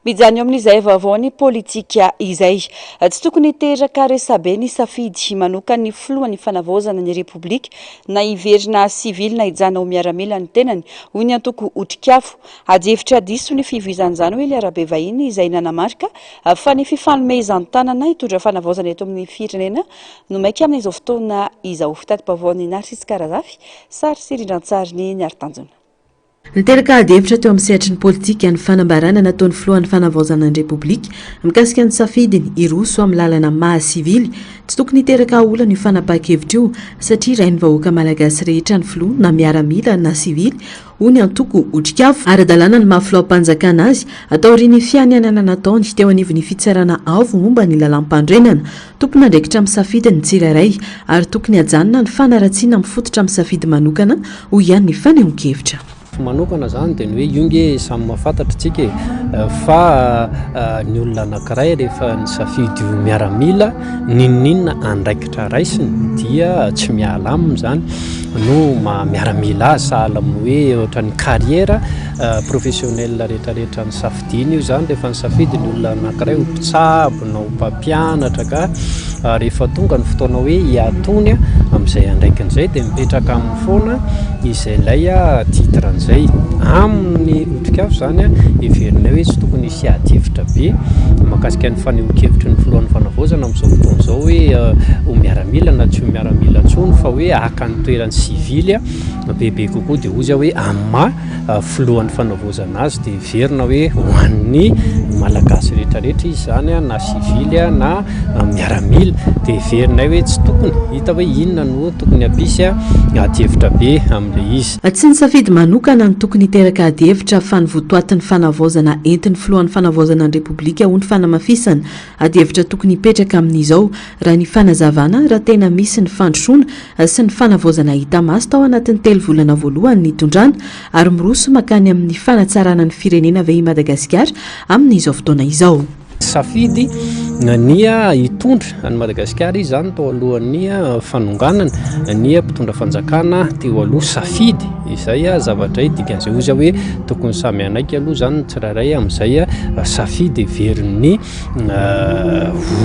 Mijany eo amin'izay vaovao politika izay tsy tokony teraka resabe ny safidy manoka ny filohan'ny fanavaozana ny republika na iverina sivily na ijana ho miaramila ny tenany hoy ny antoko otrikafo adihevitra diso ny fivizan'izany hoe ilay arabe vahiny izay nanamarika fa ny fifanomezan-tanana hitondra fanavaozana eto amin'ny firenena no maika amin'izao fotoana izao fitady-baovao ny Narcisse Karazafy sary sy rindran-tsary ny Niaritanjona. Niteraka ady hevitra teo amin'ny sehatry ny politika ny fanambarana nataon'ny filohan'ny fanavaozana ny repoblika mikasika ny safidiny iroso amin'ny lalana mahasivily tsy tokony hiteraka olana io fanapaka-hevitra io satria rain'ny vahoaka malagasy rehetra ny filoha na miaramila na sivily hoy ny antoko otrikavo ara-dalàna ny mahafiloam-panjakana azy atao ry ny fianianana nataony teo anivon'ny fitsarana avo momba ny lalam-pandrenana tokony andraikitra amin'ny safidiny tsirairay ary tokony hajanona ny fanaratsiana mifototra amin'ny safidy manokana ho ihany ny fanehoan-kevitra manokana zany dia ny hoe ionge samy mahafantatra tsika fa ny olona anankiray rehefa ny safidy miaramila ninninna andraikitra raisiny dia tsy miala aminy zany no miaramila azy sahala amin'ny hoe ohatra ny carrière professionnel rehetrarehetra ny safidiny io zany rehefa ny safidy ny olona anankiray ho mpitsabo na ho mpampianatra ka rehefa tonga ny fotoana hoe hiatony amin'izay andraikin'izay dia mipetraka amin'ny foana izay lay titre an'izay amin'ny otrikavo zany everina hoe tsy tokony hisy adihevitra be mahakasika ny fanehoan-kevitry ny filohan'ny fanavaozana amin'izao fotoana izao hoe ho miaramila na tsy ho miaramila intsony fa hoe haka ny toerany sivily bebe kokoa dia ozy hoe amin'ny filohan'ny fanavaozana azy dia verina hoe ho an'ny malagasy rehetrarehetra izy zany na sivily na miaramila dia verina hoe tsy tokony hita hoe inona no tokony hampisy adihevitra be amin'ilay izy tsy ny safidy manokana ny tokony hiteraka adihevitra fa ny votoatin'ny fanavaozana entin'ny filohan'ny fanavaozana ny repoblika ho ny fanamafisana adihevitra tokony hipetraka amin'izao raha ny fanazavana raha tena misy ny fandrosoana sy ny fanavaozana hita maso tao anatin'ny 3 volana voalohany ny tondrana ary miroso makany amin'ny fanatsarana ny firenena ve i Madagasikara amin'izao fotoana izao safidy nia hitondra any Madagasikara izy zany tao alohan'ny fanonganana nia mpitondra fanjakana teo aloha safidy izay zavatra dikan'izay ozy hoe tokony samy anaiky aloha zany tsirairay amin'izay safidy verin'ny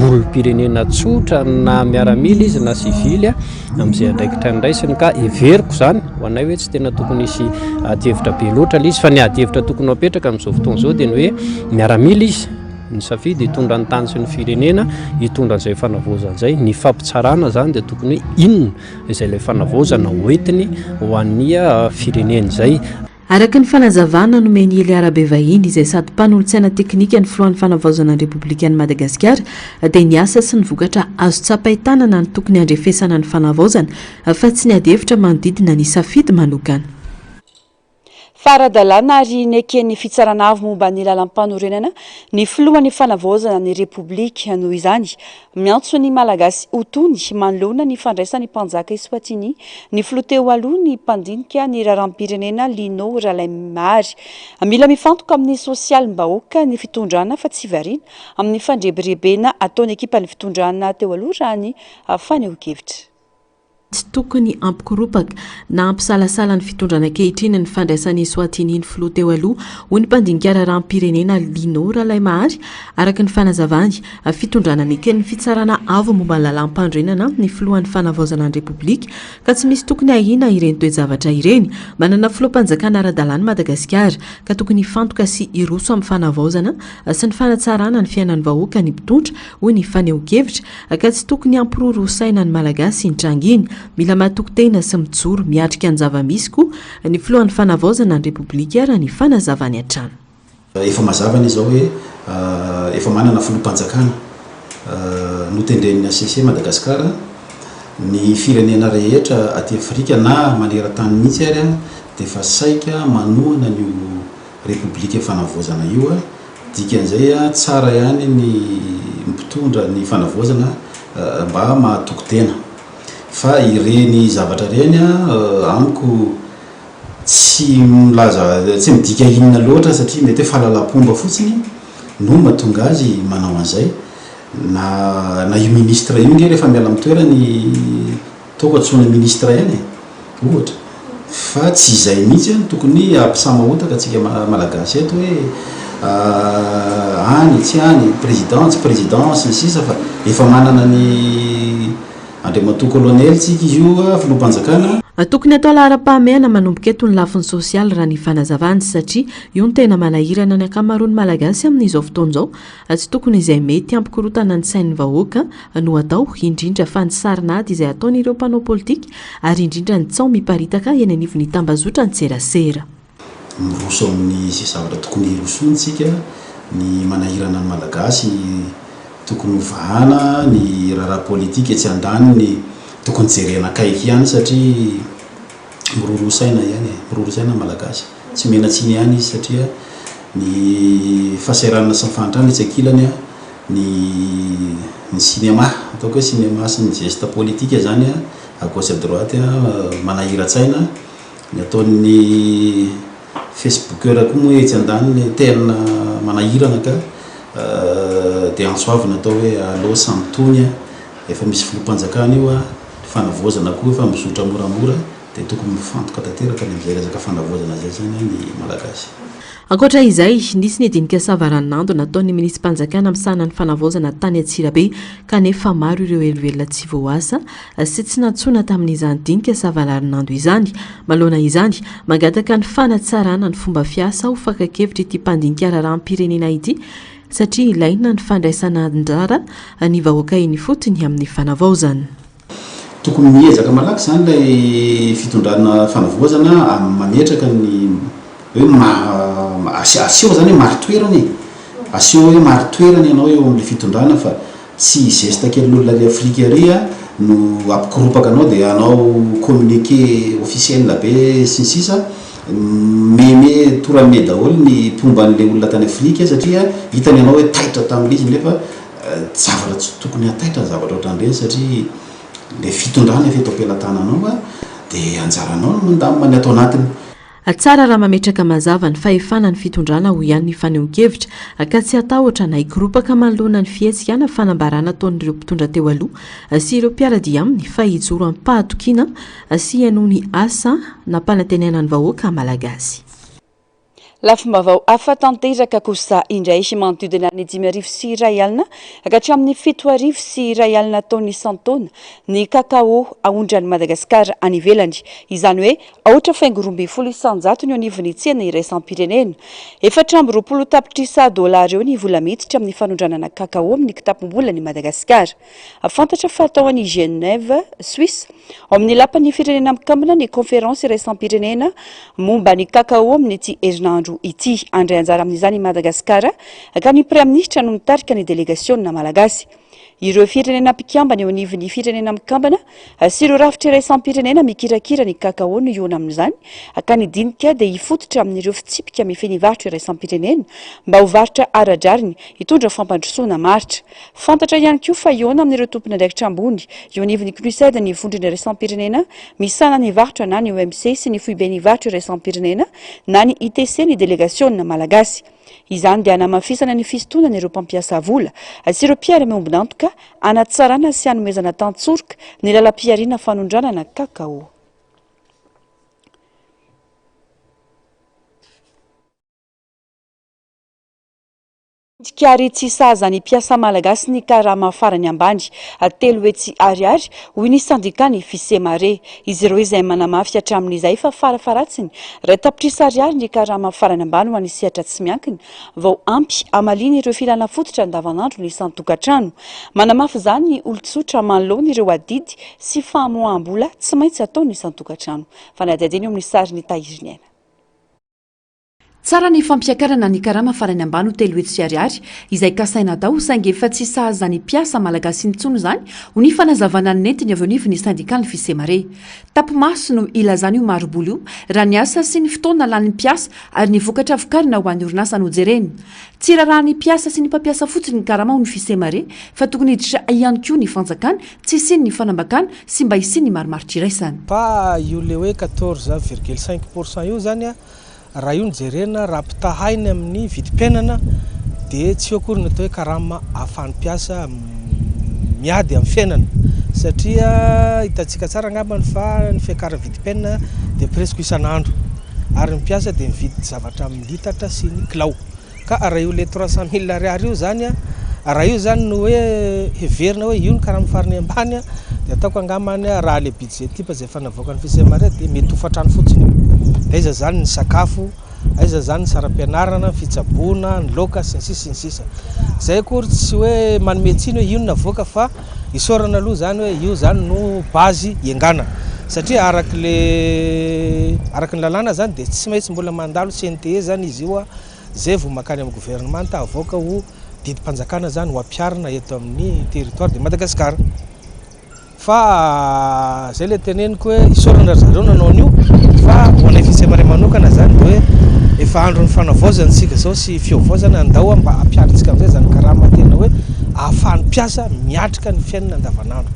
olom-pirenena tsotra na miaramila izy na sivily amin'izay andraikitra ny raisiny ka everiko zany ho anay hoe tsy tena tokony isy adihevitra be loatra izy fa ny adihevitra tokony apetraka amin'izao fotoana izao dia ny hoe miaramila izy ny safidy hitondra ny tany sy ny firenena hitondra an'izay fanavaozana izay ny fampitsarana zany dia tokony hoe inona izay ilay fanavaozana hoentiny ho an'ny firenena izay araka ny fanazavana nomeny Eli Arabe vahiny izay sady mpanolontsaina teknika ny filohan'ny fanavaozana ny repoblikan'ny Madagasikara dia ny asa sy ny vokatra azo tsapahitanana ny tokony handrefesana ny fanavaozana fa tsy ny adihevitra manodidina ny safidy manokana faradalàna ary ny eken'ny fitsarana avo momba ny lalam-panorenana ny filohan'ny fanavaozana ny repoblika noho izany miantso ny malagasy hotony manoloana ny fandraisany mpanjaka Eswatini ny filoha teo aloha ny mpandinika ny raharam-pirenena Lino Ralaimary mila mifantoka amin'ny sosialim-bahoaka ny fitondrana fa tsy variana amin'ny fandrebirebena ataon'ny ekipan'ny fitondrana teo aloha raha ny fanehoan-kevitra tsy tokony ampikorupaka na ampisalasala ny fitondrana ankehitriny ny fandraisany Eswatini ny filoha teo aloha hoy ny mpandinika raharam-pirenena Lino Ralaimary araka ny fanazavany fitondrana ny fitsarana avo momba ny lalam-pandrenana ny filohan'ny fanavaozana ny repoblika ka tsy misy tokony ahina ireny toe-javatra ireny manana filoam-panjakana ara-dalàna Madagasikara ka tokony hifantoka sy iroso amin'ny fanavaozana sy ny fanatsarana ny fiainan'ny vahoaka ny mpitondra hoy ny fanehoan-kevitra ka tsy tokony ampirorosaina ny malagasy ny tranginy mila matokotena sy mijoro miatrika ny zava-misy koa ny filohan'ny fanavaozana ny repoblika raha ny fanazavany hatrany efa mazavana izao hoe efa manana filoam-panjakana notendren'ny ACC Madagasikara ny firenena rehetra aty Afrika na maneran-tany mihitsy ary dia efa saika manohana ny repoblika fanavaozana io dikan'izay tsara ihany ny mpitondra ny fanavaozana mba mahatokotena fa ireny zavatra reny amiko tsy milaza tsy midika inona loatra satria mety hoe fahalalam-pomba fotsiny no mahatonga azy manao an'izay na io ministre io nge rehefa miala mitoerany toko atsona ministre ihany ohatra fa tsy izay mihitsy tokony ampisamahotaka atsika malagasy eto hoe any tsy any président tsy présidence ny sisa fa efa manana ny andriamatoa kolonely tsika izy io filoam-panjakana tokony atao lahara-pahamehana manomboka eto ny lafiny sosialy raha ny fanazavany satria io ny tena manahirana ny ankamaroany malagasy amin'izao fotoana izao tsy tokony izay mety ampikorotana ny sain'ny vahoaka no atao indrindra fa ny sarinady izay ataon'ireo mpanao politika ary indrindra ny tsao miparitaka eny anivon'ny tambazotra ny serasera miroso amin'ny zay zavatra tokony hirosontsika ny manahirana ny malagasy tokony hovahana ny raharaha politika tsy andaniny tokony jerena kaiky ihany satria mirorosaina ihany mirorosaina malagasy tsy mena tsiny ihany izy satria ny fahasahiranana sy mifandrana tsy ankilany ny cinéma ataoko hoe cinéma sy ny geste politique zany à gauche à droite manahira-tsaina ny ataon'ny facebookeur koa moa tsy andaniny tena manahirana ka dia ansoavina atao hoe alo santony efa misy filopanjakana io fanavozana koa efa mizotra moramora dia tokony mifantoka tanteraka ny am'izay resaka fanavozana zay zany ny malagasy. Ankoatra izay nisy ny dinika savaranando nataon'ny minisym-panjakana amsana ny fanavozana tany Atsirabe kanefa maro ireo elovelona tsy voasa sy tsy nantsona tamin'izany dinika savaranando izany. Malona izany magataka ny fanatsarana ny fomba fiasa ho fakakevitra ity mpandinika raharaham-pirenena ity satria ilaina ny fandraisana anjara ny vahoaka iny fotony amin'ny fanavaozana. Tokony miezaka malaky zany ilay fitondrana fanavozana mametraka ny hoe aseho zany hoe maritoerany aseho hoe maritoerany ianao eo amin'ny fitondrana fa tsy geste kelyn'olona le Afrika ary no ampikiropaka anao dia anao communiqué officiel be sy ny sisa meme torame daholo ny pomban'le olona tany Afrika satria hitany ianao hoe taitra tamin'izy nefa zavatra tsy tokony ataitra ny zavatra ohatran'ireny satria le fitondrana efa eto am-pelantananao dia anjaranao mandamina ny atao anatiny. Tsara raha mametraka mazava ny fahefana ny fitondrana ho ihany ny fanehoan-kevitra ka tsy atahotra na hikiropaka manoloana ny fihetsika na fanambarana ataon'ireo mpitondra teo aloha sy ireo mpiaradia aminy fa hijoro am-pahatokiana sy hianoho ny asa na mpanantenana ny vahoaka malagasy. Lafim-baovao hafa tanteraka kosa indray manodidina ny 5,1 alina hatramin'ny 7,1 alina taon'ny isan-taona ny kakao ahondrany Madagasikara any ivelany. Izany hoe ahotra $20 isan-jato ny anivon'ny tsena iraisam-pirenena. 420 tapitrisa $, eo ny vola miditra amin'ny fanondranana kakao amin'ny kitapom-bolany Madagasikara. Afantatra fa tao any Genève, Suisse, ao amin'ny lapan'ny firenena mikambana ny konferensy iraisam-pirenena momba ny kakao amin'ny ity herinandro ity. Andray anjara amin'izany Madagasikara ka ny praiministra no nitarika ny delegasiona malagasy. Ireo firenena mpikambana eo anivon'ny firenena mikambana sy ireo rafitra iraisam-pirenena mikirakira ny kakao no iona amin'izany ka ny dinika dia hifototra amin'ireo fitsipika mifeny varotra iraisam-pirenena mba ho varotra aradrariny hitondra fampandrosoana maritra. Fantatra ihany koa fa iona amin'ireo tompona andraikitra ambony eo anivon'ny crusade ny vondrona iraisam-pirenena misana ny varotra na ny OMC sy ny foiben'ny varotra iraisam-pirenena na ny ITC ny delegasiona malagasy. Izany dia hanamafisana ny fisintonana ireo mpampiasa vola sy ireo mpiara-miombonantoka anatsarana sy hanomezana tantsoroka ny lalam-piariana fanondranana kakao. Kary tsy saza ny mpiasa malagasy ny karama farany ambany 3 hetsy ariary hoy ny sandikany Fisemare. Izy ireo izay manamafy hatramin'izay fa farafaratsiny ray tapitrisa ariary ny karama farany ambany ho an'ny sehatra tsy miankina vao ampy amaliny ireo filana fototra andavanandro ny isan-tokantrano. Manamafy izany ny olon-tsotra manoloana ireo adidy sy famoaham-bola tsy maintsy atao ny isan-tokantrano. Fanadihadiana eo amin'ny sariny Tahiriniana. Tsara ny fampiakarana ny karama farany ambany ho 3 hetsy ariary izay kasaina tao saingy efa tsy sahaza ny mpiasa malagasy intsony izany ho ny fanazavana ny nentiny avy anivon'ny sandikany Fisemare. Tapimaso no ilazany io maroboly io raha ny asa sy ny fotoana lany mpiasa ary ny vokatra vokarina ho an'ny orinasa no jereny. Tsy rarahan'ny mpiasa sy ny mpampiasa fotsiny ny karama ho ny Fisemare fa tokony hiditra ihany koa ny fanjakana tsy isiny ny fanambakana sy mba isiny ny maromaritra iraisany. Pa io le hoe 14,5% io zany raha io nijerena raha mpitahainy amin'ny vidim-piainana dia tsy akory ny atao hoe karama ahafahan'ny mpiasa miady amin'ny fiainana satria hitantsika tsara angambany fa ny fiakarana vidim-piainana dia presque isan'andro ary ny mpiasa dia mividy zavatra amin'ny litatra sy ny kilao ka raha io le 300,000 ariary io zany raha io zany no hoe heverina hoe io ny karama farany ambany dia ataoko angambany raha le budget type zay fanavoaka ny Fisemare dia mety hofatrano fotsiny. Aiza zany ny sakafo, aiza zany ny saram-pianarana, fitsaboana, ny laoka sy ny sisa sy ny sisa. Zay akory tsy hoe manome tsiny hoe io no navoaka fa isorana aloha zany hoe io zany no base iangana. Satria araka ny lalàna zany dia tsy maintsy mbola mandalo CNTE zany izy io a zay vao makany amin'ny gouvernemanta avoaka ho didim-panjakana zany ho ampiarina eto amin'ny territoire de Madagasikara fa zay le teneniko hoe isorana zareo nanao an'io fa ho anay fisemaré manokana zany dia hoe efa andro ny fanavaozana tsika zao sy fiovaozana andao mba ampiaritsika amin'izay zany karama tena hoe ahafahany mpiasa miatrika ny fiainana andavanandro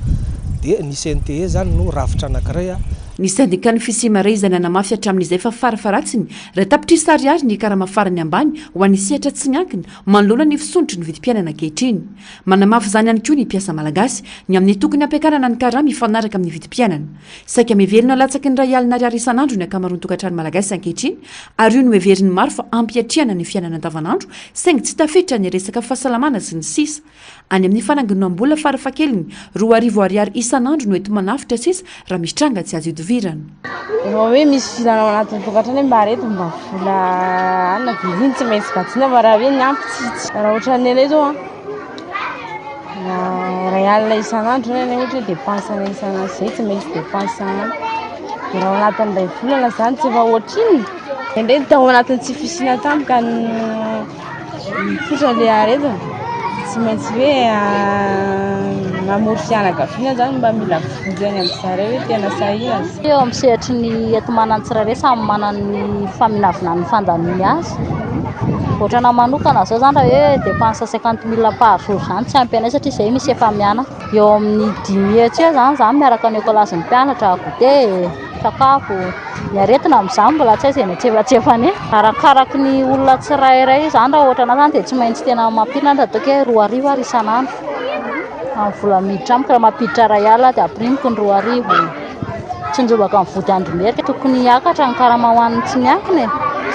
dia ny CNTE zany no rafitra anankiray ny syndicat ny fisimarizana namafy hatramin'izay fa farafaratsiny raha tapitrisy ariary ny karama farany ambany ho an'ny sehatra tsy miankina manoloana ny fisontry ny vidim-piainana ankehitriny manamafy zany ihany koa ny mpiasa malagasy ny amin'ny tokony ampiakarana ny karama mifanaraka amin'ny vidim-piainana saika miheverina latsaky ny ray alina ariary isan'andro ny akamaroany tokantrano malagasy ankehitriny ary io no heveriny maro fa ampiatriana ny fiainana andavanandro saingy tsy tafiditra ny resaka fahasalamana sy ny sisa any amin'ny fanangonam-bola farafakeliny 2,000 ariary isan'andro no ento manafitra sisa raha misy tranga tsy azo idovirana hoe misy filana ao anatin'ny tokantrano hoe mba reto mba vola anina viliny tsy maintsy gatsina fa raha hoe ny ampitsitsy raha ohatra ny anay zao ray alina isan'andro ny ohatra hoe dépensena isan'andro zay tsy maintsy dépense raha ao anatin'ilay volana zany tsy efa ohatra iny indray tao anatin'ny tsy fisina tampoka mipotra le aretina tsy maintsy hoe mamory fianakaviana zany mba mila vojany amin'zareo hoe tena sahira eo amin'ny sehatry ny etomanany tsirairay samy manany faminavinany fandaniny azy ohatra na manokana zao zany raha hoe dépense 50 000 par jour zany tsy ampy anay satria zay misy efa mianaka eo amin'ny 10 etsy eo zany miaraka ny ekolazin'ny mpianatra goûter sakafo ny aretina amin'izany mbola tsy hay izay natsefatsefany arakaraky ny olona tsirairay zany raha ohatra na zany dia tsy maintsy tena mampirina ataoko hoe 2,000 ary isan'andro amin'ny vola miditra amiko raha mampiditra ray alina dia aprimiko ny 2,000 tsy njobaka amin'ny vody andro merika tokony hiakatra ny karama ho an'ny tsy miankina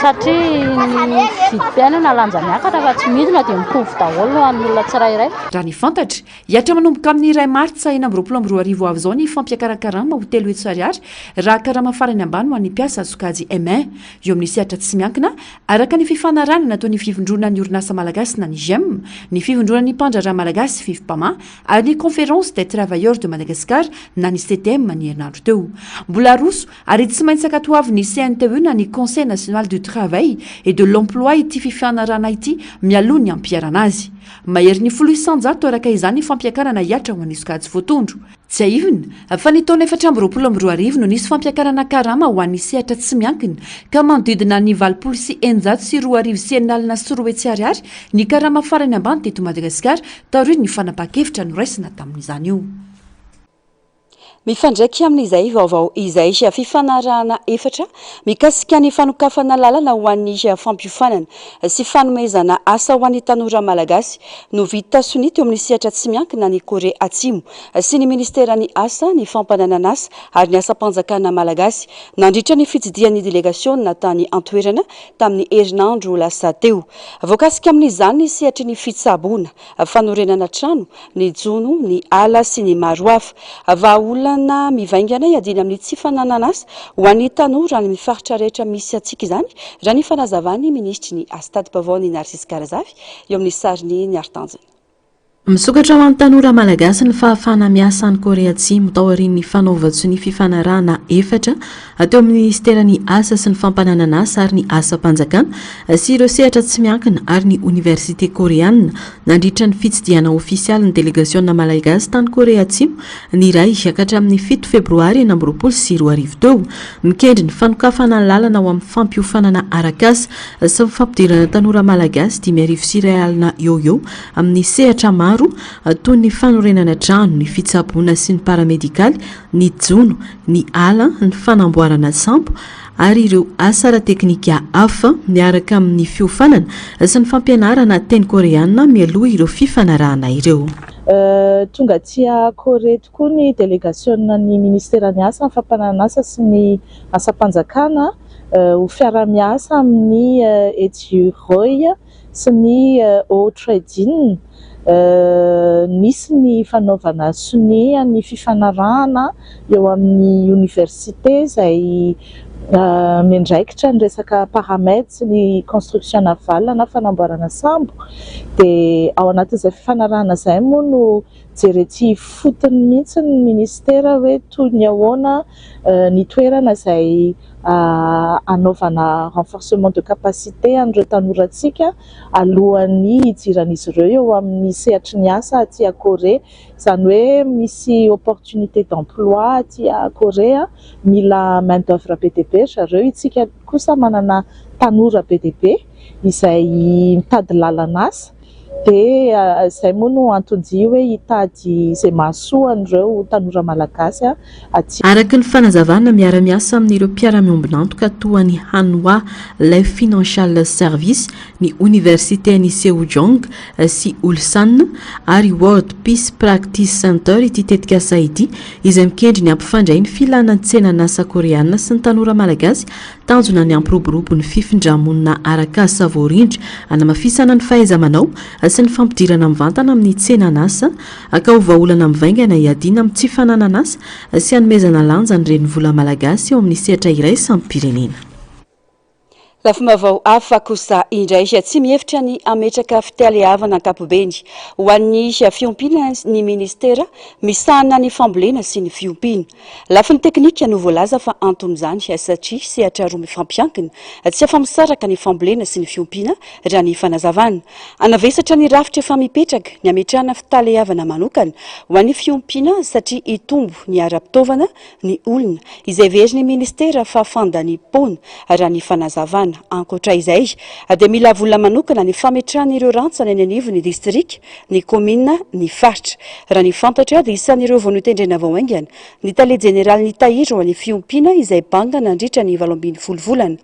satria ny vidim-piainana lanja miakatra fa tsy midina dia mitovy daholo no an'ny olona tsirairay raha ny fantatra hiatra manomboka amin'ny ray martsa 20 avy zao ny fampiakarakarama ho 3 ariary raha karama farany ambany ho an'ny mpiasa sokajy M1 eo amin'ny sehatra tsy miankina araka ny fifanarana nataon'ny fivondrona ny orinasa malagasy na ny GEM ny fivondrona ny mpandraraha malagasy FIFPAMA ary ny conférence des travailleurs de Madagascar na ny CTM ny herinandro teo mbola roso ary tsy maintsy akatoavy ny CNTE na ny conseil national du travail et de l'emploi ity fifanarana ity mialoha ny ampiarana azy mahery ny folo isanjato araka izany fampiakarana hiatra ho an'ny sokajy voatondro tsy aivina fa ny taona 2022 no nisy fampiakarana karama ho an'ny sehatra tsy miankina ka manodidina ny 900 sy 2,900 sy 3 ariary ny karama farany ambany teto Madagasikara taroy ny fanapa-kevitra no raisina tamin'izany io mifandraiky amin'izay vaovao izay fifanarahana efatra mikasika ny fanokafana lalana ho an'ny fampiofanana sy fanomezana asa ho an'ny tanora malagasy no vita tasony teo amin'ny sehatra tsy miankina ny Korea Atsimo sy ny ministerany asa ny fampananana asa ary ny asa-panjakana malagasy nandritra ny fitsidihan'ny délégation tany antoerana tamin'ny herinandro lasa teo voakasika amin'izany ny sehatry ny fitsaboana fanorenana trano ny jono ny ala sy ny maro hafa vahaolana na mivaingana iadina amin'ny tsy fananana asa ho an'ny tanora ny mifaritra rehetra misy atsika izany raha ny fanazavany ministry ny Astadipavony Narcisse Karazafy eo amin'ny sariny ny Artanjany misokatra ho an'ny tanora malagasy ny fahafahana miasa ny Korea Atsimo tao aorian'ny fanaovatso ny fifanarahana efatra ateo amin'ny ministerany asa sy ny fampananana asa ary ny asa-panjakana sy ireo sehatra tsy miankina ary ny université koreana nandritra ny fitsidihana ofisialy ny délégation malagasy tany Korea Atsimo ny ray hiakatra amin'ny 7 febroary 2022 teo mikendry ny fanokafana lalana ho amin'ny fampiofanana arakasa sy ny fampidirana tanora malagasy 10,000 eo amin'ny sehatra maro toy ny fanorenana trano ny fitsaboana sy ny paramedikaly ny jono ny ala ny fanamboarana sampo ary ireo asa teknika hafa miaraka amin'ny fiofanana sy ny fampianarana teny koreana mialoha ireo fifanarahana ireo tonga tia Korea tokoa ny délégation ny ministerany asa ny fampananana asa sy ny asa-panjakana ho fiara-miasa amin'ny Edjuroy sy ny Haut-Tradin nisy ny fanaovana sonia ny fifanarahana eo amin'ny université izay miandraikitra ny resaka paramètre sy ny construction naval na fanamboarana sambo dia ao anatin'izay fifanarahana izay moa no jerety fotony mihitsy ny ministera hoe toy ny ahoana ny toerana izay anaovana renforcement de capacité an'ireo tanorantsika alohan'ny hidiran'izy ireo eo amin'ny sehatry ny asa aty à Corée, izany hoe misy opportunité d'emploi aty à Corée, mila main d'œuvre be dia be zareo, itsika kosa manana tanora be dia be izay mitady lalana asa dia izay moa no antony hoe hitady izay mahasoa an'ireo tanora malagasy aty. Araka ny fanazavana miara-miasa amin'ireo mpiara-miombona antoka toa ny Hanwha Life Financial Service, ny Université ny Sejong sy Ulsan ary World Peace Practice Center ity tetika asa ity izay mikendry ny ampifandray ny filanan-tsenana asa koreana sy ny tanora malagasy tanjona ny ampiroborobo ny fifindramonina araka asa voarindry anamafisana ny fahaiza-manao sy ny fampidirana mivantana amin'ny tsenan'asa ka ho vahaolana mivaingana hiadiana amin'ny tsy fananan'asa sy hanomezana lanja ny reny vola malagasy eo amin'ny sehatra iray sampirenena. Lafomavao hafa kosa indray tsy mihevitra ny ametraka fitalehavana ankapobeny ho an'ny fiompiana ny ministera misahana ny fambolena sy ny fiompiana. Lafiny teknika no voalaza fa anton'izany satria sehatra roa mifampiankina tsy afa-misaraka ny fambolena sy ny fiompiana raha ny fanazavana. Anavesatra ny rafitra efa mipetraka ny ametrahana fitalehavana manokana ho an'ny fiompiana satria hitombo ny ara-pitaovana ny olona izay very ny ministera fa fandany pona raha ny fanazavana. Ankoatra izay dia mila vola manokana ny fametrahana rantsana ny anivo ny distrika, ny komina, ny faritra. Raha ny fantatra dia isan'ireo vao notendrena vao aingana ny tale jeneraly ny tahira ho an'ny fiompiana izay banga nandritra ny 17 volana.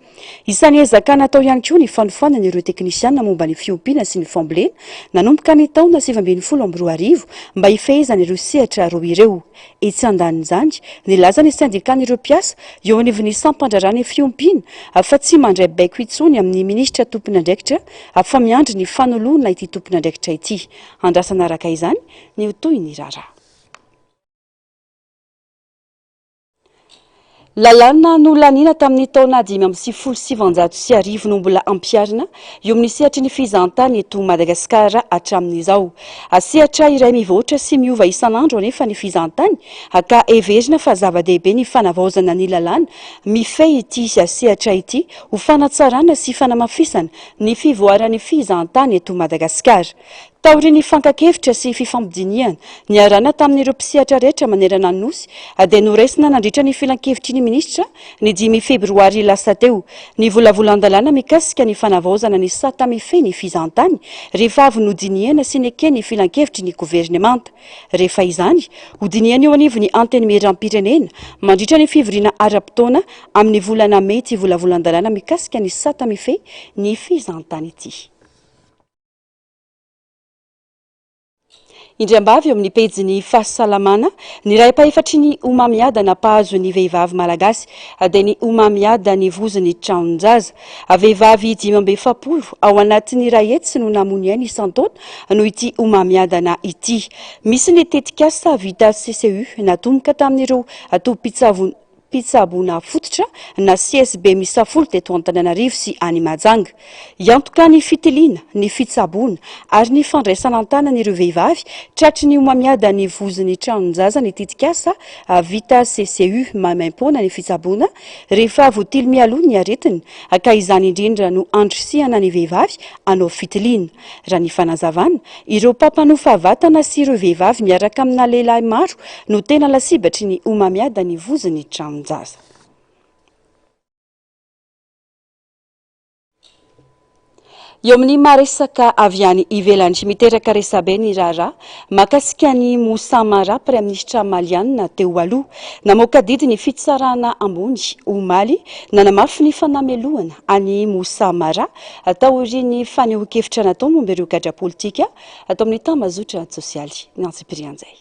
Isan'ny ezakana atao ihany koa ny fanofanana ireo teknisiana momba ny fiompiana sy ny fambolena nanomboka ny taona 2012 mba hifehezana ireo sehatra roa ireo. Etsy andanin'izany nilaza ny syndicat-n'ireo mpiasa eo anivon'ny sampandrarana ny fiompiana fa tsy mandray baiko itsony amin'ny ministra tompona andraikitra afa miandry ny fanoloana ity tompona andraikitra ity. Andrasana araka izany ny toy ny rara. Lalana no lanina tamin'ny taona 577 no mbola ampiarina eo amin'ny sehatry ny fizantany eto Madagasikara hatramin'izao. Sehatra iray mivoatra sy miova isan'andro anefa ny fizantany ka everina fa zava-dehibe ny fanavaozana ny lalana mifehy ity sehatra ity ho fanatsarana sy fanamafisana ny fivoaran'ny fizantany eto Madagasikara. Taori ny fankakevitra sy fifampidiniana ny arana tamin'ireo mpisehatra rehetra manerana ny nosy dia noraisina nandritra ny filan-kevitry ny ministra ny 10 febroary lasa teo. Ny volavolan-dalàna mikasika ny fanavaozana ny sata mifehy ny fizantany rehefa avy nodiniana sy nekeny ny filan-kevitry ny governemanta. Rehefa izany hodiniana eo anivony anteny miram-pirenena mandritra ny fivoriana ara-potoana amin'ny volana Mey ity volavolan-dalàna mikasika ny sata mifehy ny fizantany ity. Indriambavy eo amin'ny pejy ny fahasalamana ny raim-pahefatry ny omamiada nampahazo ny vehivavy malagasy dia ny omamiada ny vozony tranon-jaza. Vehivavy 570 ao anatin'ny rahetsy no namony ainy isan-taona noho ity omamiadana ity. Misy ny tetikasa vita CCU natomboka tamin'ireo mpitsabona fototra na CSB misafolo teto Antananarivo sy any Mahajanga. Iantoka ny fitiliana, ny fitsabona ary ny fandraisana an-tanan'ireo vehivavy tratry ny omamiada ny vozony tranon-jaza ny tetikasa vita CCU maimaim-poana ny fitsabona rehefa voatily mialoha ny aretina ka izany indrindra no andrisihana ny vehivavy anao fitiliana. Raha ny fanazavana, ireo mpamanofa vatana sy ireo vehivavy miaraka amina lehilahy maro no tena lasibatry ny omamiada ny vozony tranon-jaza. Eo amin'ny maresaka avy any ivelany miteraka resabe ny rara makasika ny Mosamara praiministra maliana teo aloha namoaka didy ny fitsarana ambony omaly nanamafy ny fanameloana any Mosamara taoriny fanehoan-kevitra natao momba ireo gadra politika atao amin'ny tambazotra sosialy nantsiprianjay.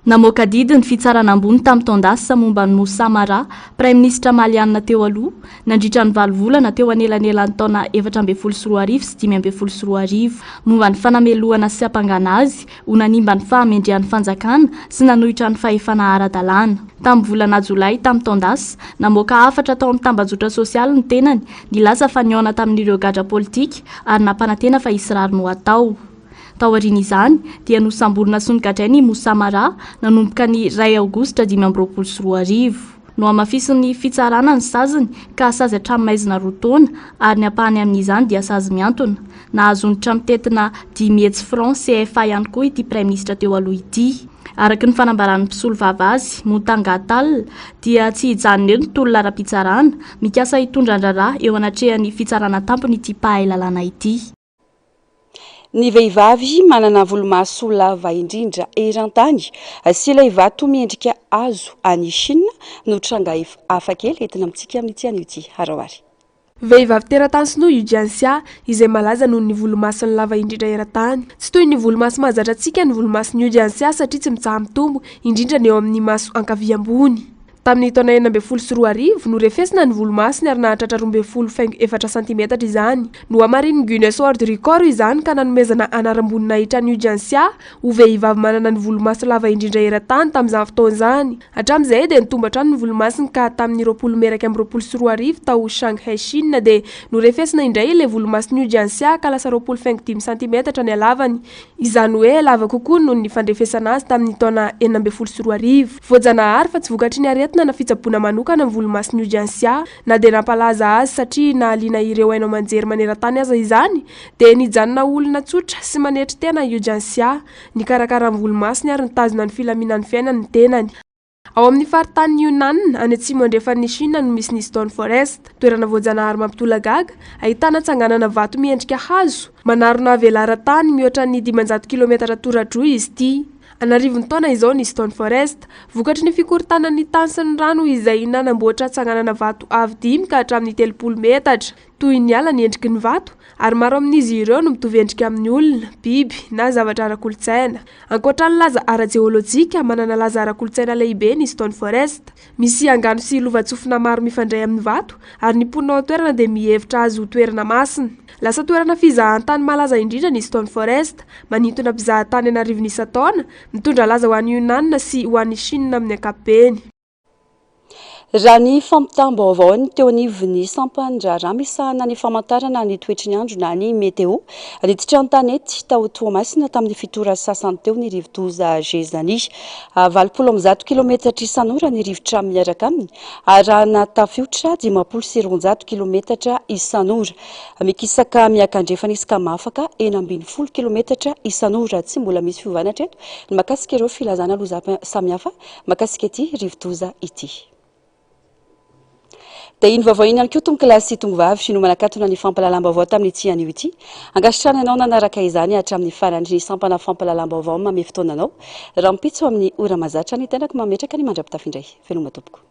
Namoaka didy ny fitsarana ambony tamin'ny taondasa momba ny Mosamara praiministra maliana teo aloha nandritra ny 7 volana teo anelanelan'ny taona 2014 sy 2015 momba ny fanameloana sy hampangana azy ho nanimba ny fahamendrehan'ny fanjakana sy nanohitra ny fahefana ara-dalàna. Tamin'ny volana Jolay tamin'ny taondasa namoaka 4 tao amin'ny tambazotra sosialy ny tenany nilaza fa niona tamin'ireo gadra politika ary nampanantena fa hisy rary no atao. taoriana izany dia nosamborina songadray Mosamara nanomboka ny 2 aogositra 2024 no amafisin'ny fitsarana ny saziny ka sazy hatramin'maizina 2 taona ary ny ampahany amin'izany dia sazy miantona nahazo ny tramitetina 10,000 francs CFA ihany koa ity praiminisitra teo aloha ity. Araky ny fanambaran'ny mpisolo vavazy Motangatal dia tsy hijanona eo ny tolona ara-pitsarana mikasa hitondra andraraha eo anatrehan'ny fitsarana tampony ity pahay lalàna ity. Ny vehivavy manana volomaso lava indrindra eran-tany sy ilay vato miendrika hazo any Chine no tranga hafakely entina amintsika amin'ity an'ity haroary. Vehivavy teratany sinoa Yu Jianxia izay malaza noho ny volomasony lava indrindra eran-tany. Tsy toy ny volomaso mahazatra antsika ny volomasony Yu Jianxia satria tsy mitsaha mitombo indrindra ny eo amin'ny maso ankavia ambony. Tamin'ny taona 2024 no refesina ny volomasony ary nahatratra 12.4 cm izany. No amarin'ny Guinness World Record izany ka nanomezana anarambony nahitra ny Yu Jianxia ho vehivavy manana ny volomaso lava indrindra eran-tany tamin'izany fotoana izany. Hatramin'izay dia nitombatra ny volomasony ka tamin'ny 2024 tao Shanghai Chine dia no refesina indray ilay volomasony Yu Jianxia ka lasa 25 cm ny halavany. Izany hoe lava kokoa noho ny fandrefesana azy tamin'ny taona 2024. Voajanahary fa tsy vokatry ny aretina na fitsaboana manokana amin'ny volomasony Yu Jianxia na dia nampalaza azy satria nahaliana ireo haino manjery maneran-tany aza izany dia nijanona olona tsotra sy manetry tena Yu Jianxia nikarakara amin'ny volomasony ary nitazona ny filaminan'ny fiainany ny tenany. Ao amin'ny faritany Yunnan any atsimo andrefan'ny Chine no misy ny Stone Forest, toerana voajanahary mampitolagaga ahitana tsanganana vato miendrika hazo manarona velara-tany mihoatra ny 500 km tora-droa izy ity. Anarivony taona izao ny Stone Forest, vokatry ny fikorontanan'ny tany sy ny rano izay nanamboatra tsanganana vato avo 10 ka hatramin'ny 30 metatra. Toy ny ala ny endriky ny vato ary maro amin'izy ireo no mitovy endrika amin'ny olona, biby na zavatra ara-kolotsaina. Ankoatra ny laza ara-jeolojika, manana laza ara-kolotsaina lehibe ny Stone Forest. Misy angano sy lova-tsofina maro mifandray amin'ny vato ary ny mponina ao toerana dia mihevitra azy ho toerana masina. Lasa toerana fizahan-tany malaza indrindra ny Stone Forest, manintona mpizahan-tany anarivony isan-taona, mitondra laza ho an'ny Yunnan sy ho an'ny Chine amin'ny ankapobeny. Raha ny fampitam-baovao ny teo anivon'ny sampandrara misahana ny famantarana ny toetry ny andro na ny meteo niditra an-tanety tao Toamasina tamin'ny fitora sasany teo ny rivo-doza Zezany 20 kilometatra isan'ora ny rivotra miaraka aminy arahana tafiotra 500 kilometatra isan'ora mikisaka miakandrefana isaka mafaka 40 kilometatra isan'ora tsy mbola misy fiovana treto ny makasika ireo filazana loza samihafa makasika ity rivo-doza ity. Dia iny vaovao iny ihany koa tongokilasy tongovavy no manakatona ny fampalalam-baovao tamin'ity anio ity. Angasitrana ianao nanaraka izany hatramin'ny farany ny sampana fampalalam-baovao mamy fotoananao. Raha mipitso amin'ny ora mahazatra ny tenako mametraka ny mandrapitafindray. Veloma tompoko.